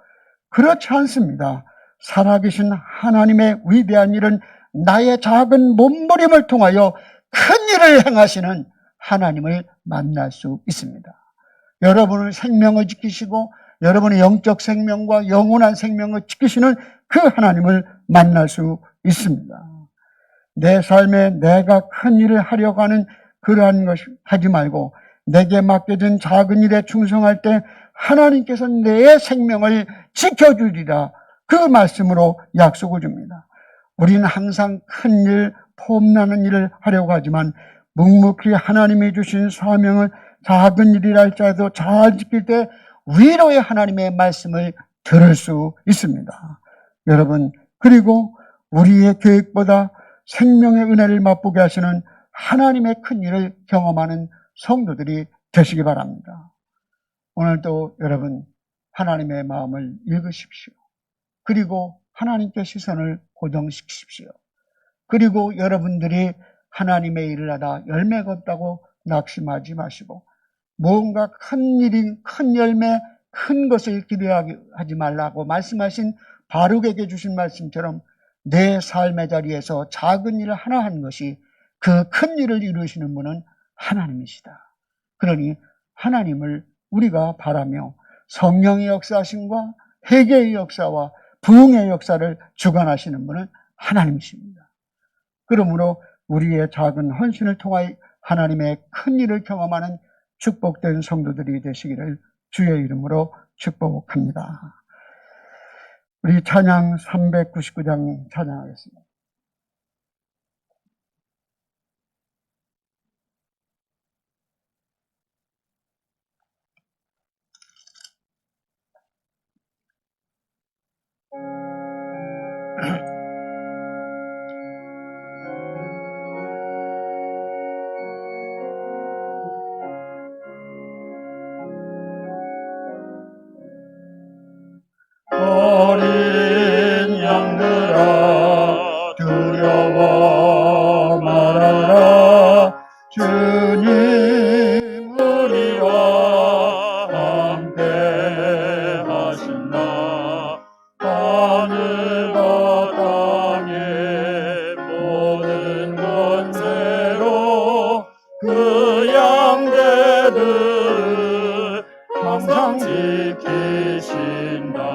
그렇지 않습니다. 살아계신 하나님의 위대한 일은 나의 작은 몸부림을 통하여 큰 일을 행하시는 하나님을 만날 수 있습니다. 여러분의 생명을 지키시고 여러분의 영적 생명과 영원한 생명을 지키시는 그 하나님을 만날 수 있습니다. 내 삶에 내가 큰 일을 하려고 하는 그러한 것을 하지 말고 내게 맡겨진 작은 일에 충성할 때 하나님께서 내 생명을 지켜주리라, 그 말씀으로 약속을 줍니다. 우리는 항상 큰 일, 폼나는 일을 하려고 하지만 묵묵히 하나님이 주신 사명을 작은 일이라 할지라도 잘 지킬 때 위로의 하나님의 말씀을 들을 수 있습니다. 여러분, 그리고 우리의 계획보다 생명의 은혜를 맛보게 하시는 하나님의 큰 일을 경험하는 성도들이 되시기 바랍니다. 오늘도 여러분, 하나님의 마음을 읽으십시오. 그리고 하나님께 시선을 고정시키십시오. 그리고 여러분들이 하나님의 일을 하다 열매가 없다고 낙심하지 마시고, 뭔가 큰 일이, 큰 열매, 큰 것을 기대하지 말라고 말씀하신 바룩에게 주신 말씀처럼 내 삶의 자리에서 작은 일을 하나 한 것이 그 큰 일을 이루시는 분은 하나님이시다. 그러니 하나님을 우리가 바라며 성령의 역사하심과 회개의 역사와 부흥의 역사를 주관하시는 분은 하나님이십니다. 그러므로 우리의 작은 헌신을 통하여 하나님의 큰 일을 경험하는 축복된 성도들이 되시기를 주의 이름으로 축복합니다. 우리 찬양 399장 찬양하겠습니다. 어린 양들아 두려워 말아라. 주님 우리와 함께 하신다. 하늘과 땅의 모든 권세로 그 양떼들을 항상 지키신다.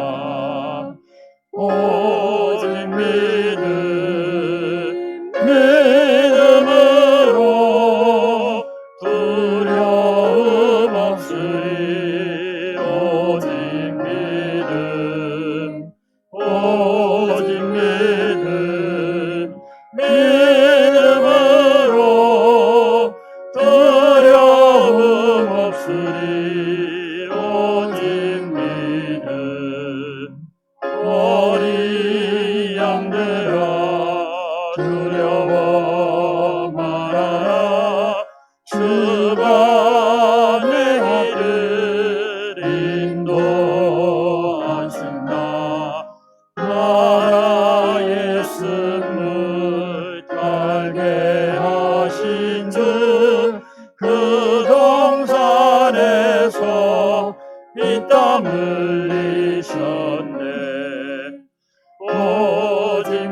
오직 믿음으로 두려움 없으리. 오직 믿음으로 두려움 없으리. 오직 믿음. 어린 양들아 두려워 말아라. 주가 내 길을 인도하신다. 나라의 승을 달게 하신 주 그 동산에서 피땀 흘리셨네. 오직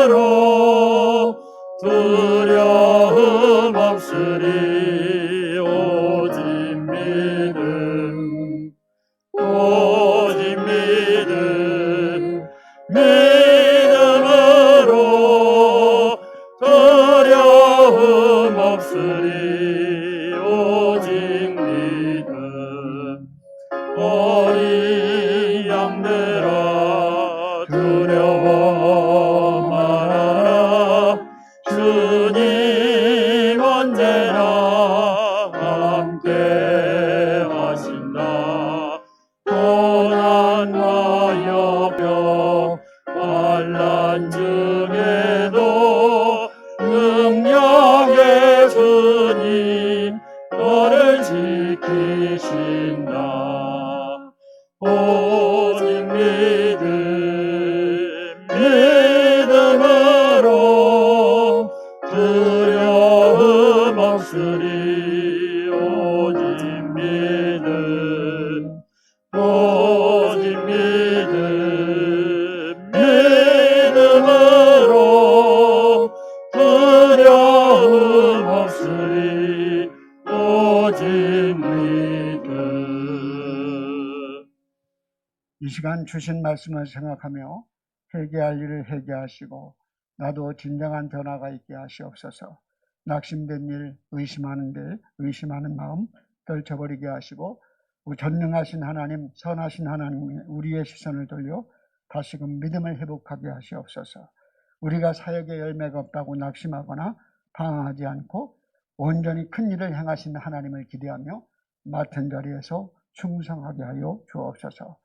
믿음으로 두려움 없으리. 오직 믿음으로 두려움 없으리. 오직 믿음. 어린 양들아 두려워 말아라. 주님 언제나 함께 하신다. 고난과 여병 환난 중에도 능력의 주님 너를 지키신다. 오직 믿음으로 두려움 없으리. 오직 믿음으로 두려움 없으리. 오직 믿음. 이 시간 주신 말씀을 생각하며 회개할 일을 회개하시고 나도 진정한 변화가 있게 하시옵소서. 낙심된 일, 의심하는 마음 떨쳐버리게 하시고 전능하신 하나님, 선하신 하나님 우리의 시선을 돌려 다시금 믿음을 회복하게 하시옵소서. 우리가 사역의 열매가 없다고 낙심하거나 방황하지 않고 온전히 큰 일을 행하신 하나님을 기대하며 맡은 자리에서 충성하게 하여 주옵소서.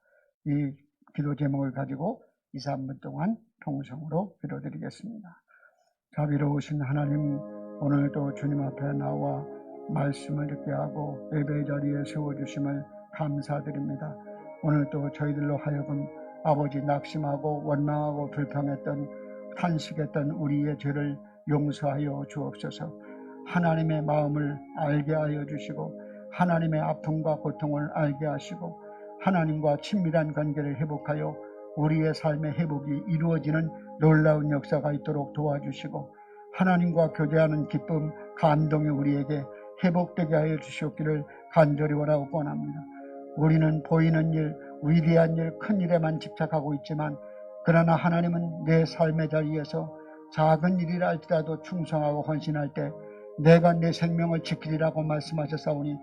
이 기도 제목을 가지고 2, 3분 동안 통성으로 기도드리겠습니다. 자비로우신 하나님, 오늘도 주님 앞에 나와 말씀을 듣게 하고 예배 자리에 세워주심을 감사드립니다. 오늘도 저희들로 하여금 아버지 낙심하고 원망하고 불평했던 탄식했던 우리의 죄를 용서하여 주옵소서. 하나님의 마음을 알게 하여 주시고 하나님의 아픔과 고통을 알게 하시고 하나님과 친밀한 관계를 회복하여 우리의 삶의 회복이 이루어지는 놀라운 역사가 있도록 도와주시고 하나님과 교제하는 기쁨, 감동이 우리에게 회복되게 하여 주시옵기를 간절히 원하고 권합니다. 우리는 보이는 일, 위대한 일, 큰 일에만 집착하고 있지만 그러나 하나님은 내 삶의 자리에서 작은 일이라 할지라도 충성하고 헌신할 때 내가 내 생명을 지키리라고 말씀하셨사오니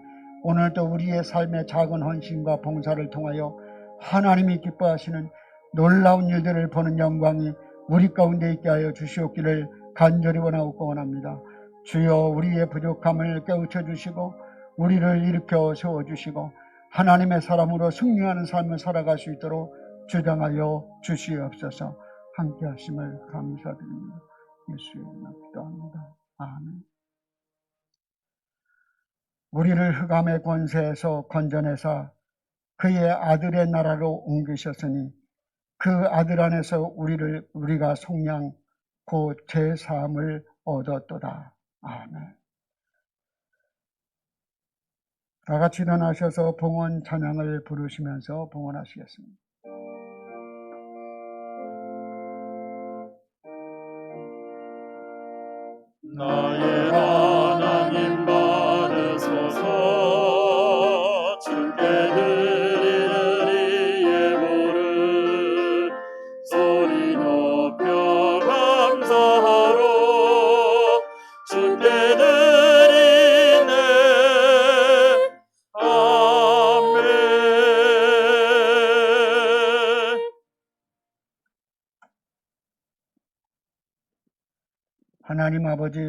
오늘도 우리의 삶의 작은 헌신과 봉사를 통하여 하나님이 기뻐하시는 놀라운 일들을 보는 영광이 우리 가운데 있게 하여 주시옵기를 간절히 원하고 원합니다. 주여 우리의 부족함을 깨우쳐 주시고 우리를 일으켜 세워주시고 하나님의 사람으로 승리하는 삶을 살아갈 수 있도록 주장하여 주시옵소서. 함께 하심을 감사드립니다. 예수의 이름으로 기도합니다. 아멘. 우리를 흑암의 권세에서 건져내사 그의 아들의 나라로 옮기셨으니 그 아들 안에서 우리가 속량 곧 제사함을 얻었도다. 아멘. 다 같이 일어나셔서 봉헌 찬양을 부르시면서 봉헌하시겠습니다. 나의 하나님 받으소서 주께 드리는 이 예물을 소리 높여 감사하러 주께 드리네. 아멘. 하나님 아버지,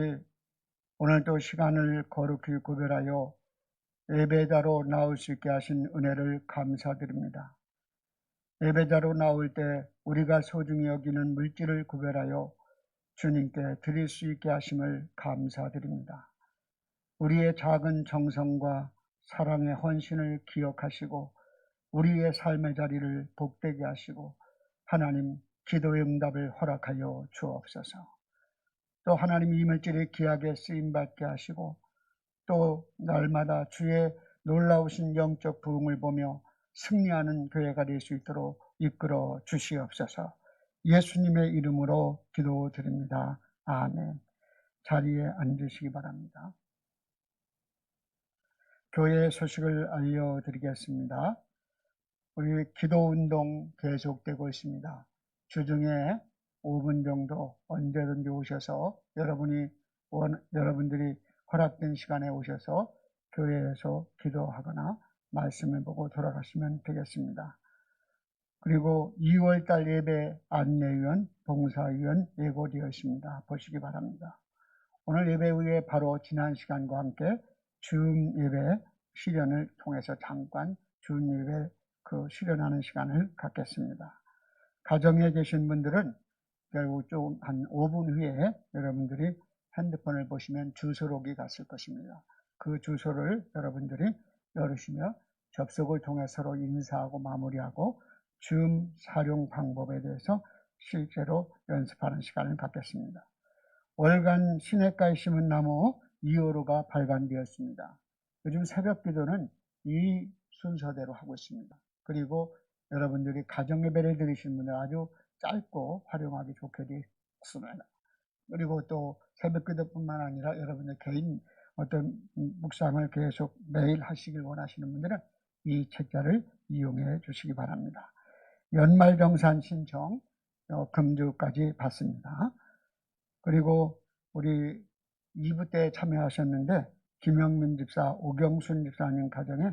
오늘도 시간을 거룩히 구별하여 예배자로 나올 수 있게 하신 은혜를 감사드립니다. 예배자로 나올 때 우리가 소중히 여기는 물질을 구별하여 주님께 드릴 수 있게 하심을 감사드립니다. 우리의 작은 정성과 사랑의 헌신을 기억하시고 우리의 삶의 자리를 복되게 하시고 하나님 기도의 응답을 허락하여 주옵소서. 또 하나님 이 물질이 귀하게 쓰임받게 하시고 또 날마다 주의 놀라우신 영적 부흥을 보며 승리하는 교회가 될 수 있도록 이끌어 주시옵소서. 예수님의 이름으로 기도드립니다. 아멘. 자리에 앉으시기 바랍니다. 교회 소식을 알려드리겠습니다. 우리 기도운동 계속되고 있습니다. 주중에 5분 정도 언제든지 오셔서 여러분들이 허락된 시간에 오셔서 교회에서 기도하거나 말씀을 보고 돌아가시면 되겠습니다. 그리고 2월달 예배 안내위원, 봉사위원 예고되어 있습니다. 보시기 바랍니다. 오늘 예배 후에 바로 지난 시간과 함께 줌 예배 실현을 통해서 잠깐 줌 예배 실현하는 시간을 갖겠습니다. 가정에 계신 분들은 결국 좀 한 5분 후에 여러분들이 핸드폰을 보시면 주소록이 갔을 것입니다. 그 주소를 여러분들이 열으시며 접속을 통해 서로 인사하고 마무리하고 줌 사용 방법에 대해서 실제로 연습하는 시간을 갖겠습니다. 월간 시냇가에 심은 나무 2호로가 발간되었습니다. 요즘 새벽 기도는 이 순서대로 하고 있습니다. 그리고 여러분들이 가정예배를 드리시는 분들 아주 짧고 활용하기 좋게 되어 있습니다. 그리고 또 새벽기도뿐만 아니라 여러분들 개인 어떤 묵상을 계속 매일 하시길 원하시는 분들은 이 책자를 이용해 주시기 바랍니다. 연말정산 신청 금주까지 받습니다. 그리고 우리 2부 때 참여하셨는데 김영민 집사, 오경순 집사님 가정에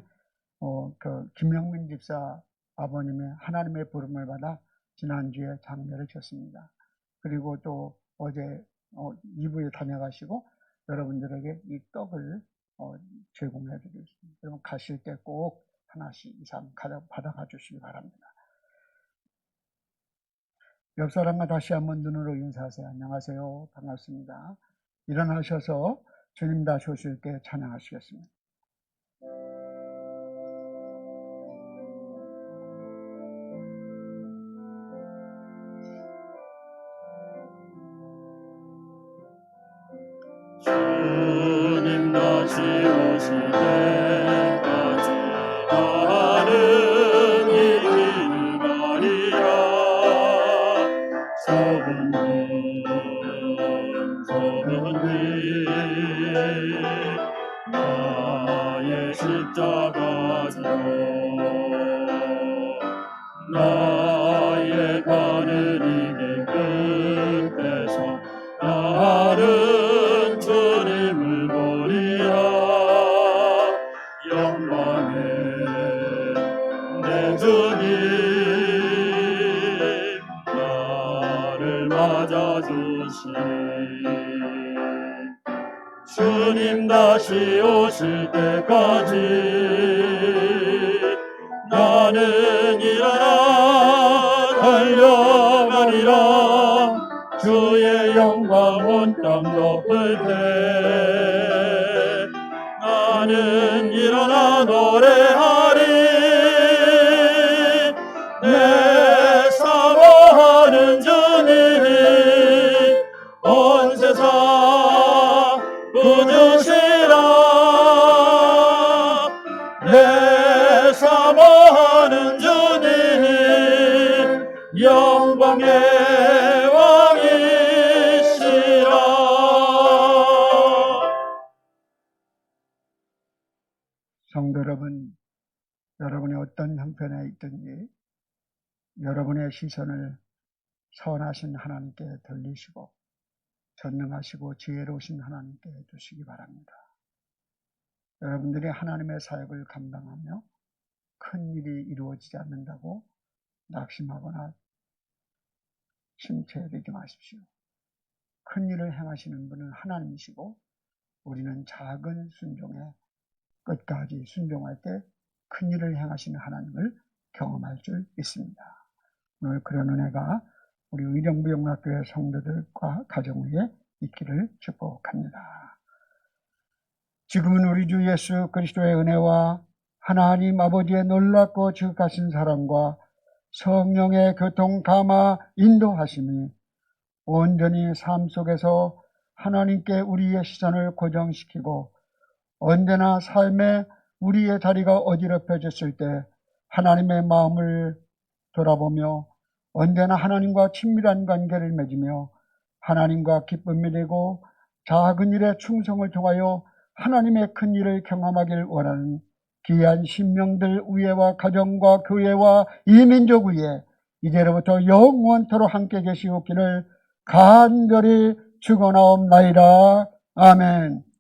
김영민 집사 아버님의 하나님의 부름을 받아 지난주에 장례를 졌습니다. 그리고 또 어제 2부에 다녀가시고 여러분들에게 이 떡을 제공해 드리겠습니다. 여러분 가실 때 꼭 하나씩 이상 받아가 주시기 바랍니다. 옆 사람과 다시 한번 눈으로 인사하세요. 안녕하세요. 반갑습니다. 일어나셔서 주님 다시 오실 때 찬양하시겠습니다. 주님 다시 오실 때까지 나는 기다리라. 소근님 나의 십자가 지고 나의 가느리게 끝에서 나를 주님을 보리라. 영광의 내 주님 나를 맞아주시. 주님 다시 오실 때까지 나는 일어나 달려가리라. 주의 영광 온 땅 덮을 때 나는 나는 주님 영광의 왕이시라. 성도 여러분, 여러분이 어떤 형편에 있든지 여러분의 시선을 선하신 하나님께 돌리시고 전능하시고 지혜로우신 하나님께 두시기 바랍니다. 여러분들이 하나님의 사역을 감당하며 큰 일이 이루어지지 않는다고 낙심하거나 침체되지 마십시오. 큰 일을 행하시는 분은 하나님이시고 우리는 작은 순종에 끝까지 순종할 때 큰 일을 행하시는 하나님을 경험할 줄 믿습니다. 오늘 그런 은혜가 우리 의령부영락교회 성도들과 가정 위에 있기를 축복합니다. 지금은 우리 주 예수 그리스도의 은혜와 하나님 아버지의 놀랍고 지극하신 사랑과 성령의 교통 감화 인도하심이 온전히 삶 속에서 하나님께 우리의 시선을 고정시키고 언제나 삶에 우리의 자리가 어지럽혀졌을 때 하나님의 마음을 돌아보며 언제나 하나님과 친밀한 관계를 맺으며 하나님과 기쁨이 되고 작은 일에 충성을 통하여 하나님의 큰 일을 경험하길 원하는 귀한 신명들 위에와 가정과 교회와 이 민족 위에 이제로부터 영원토록 함께 계시옵기를 간절히 축원하옵나이다. 아멘.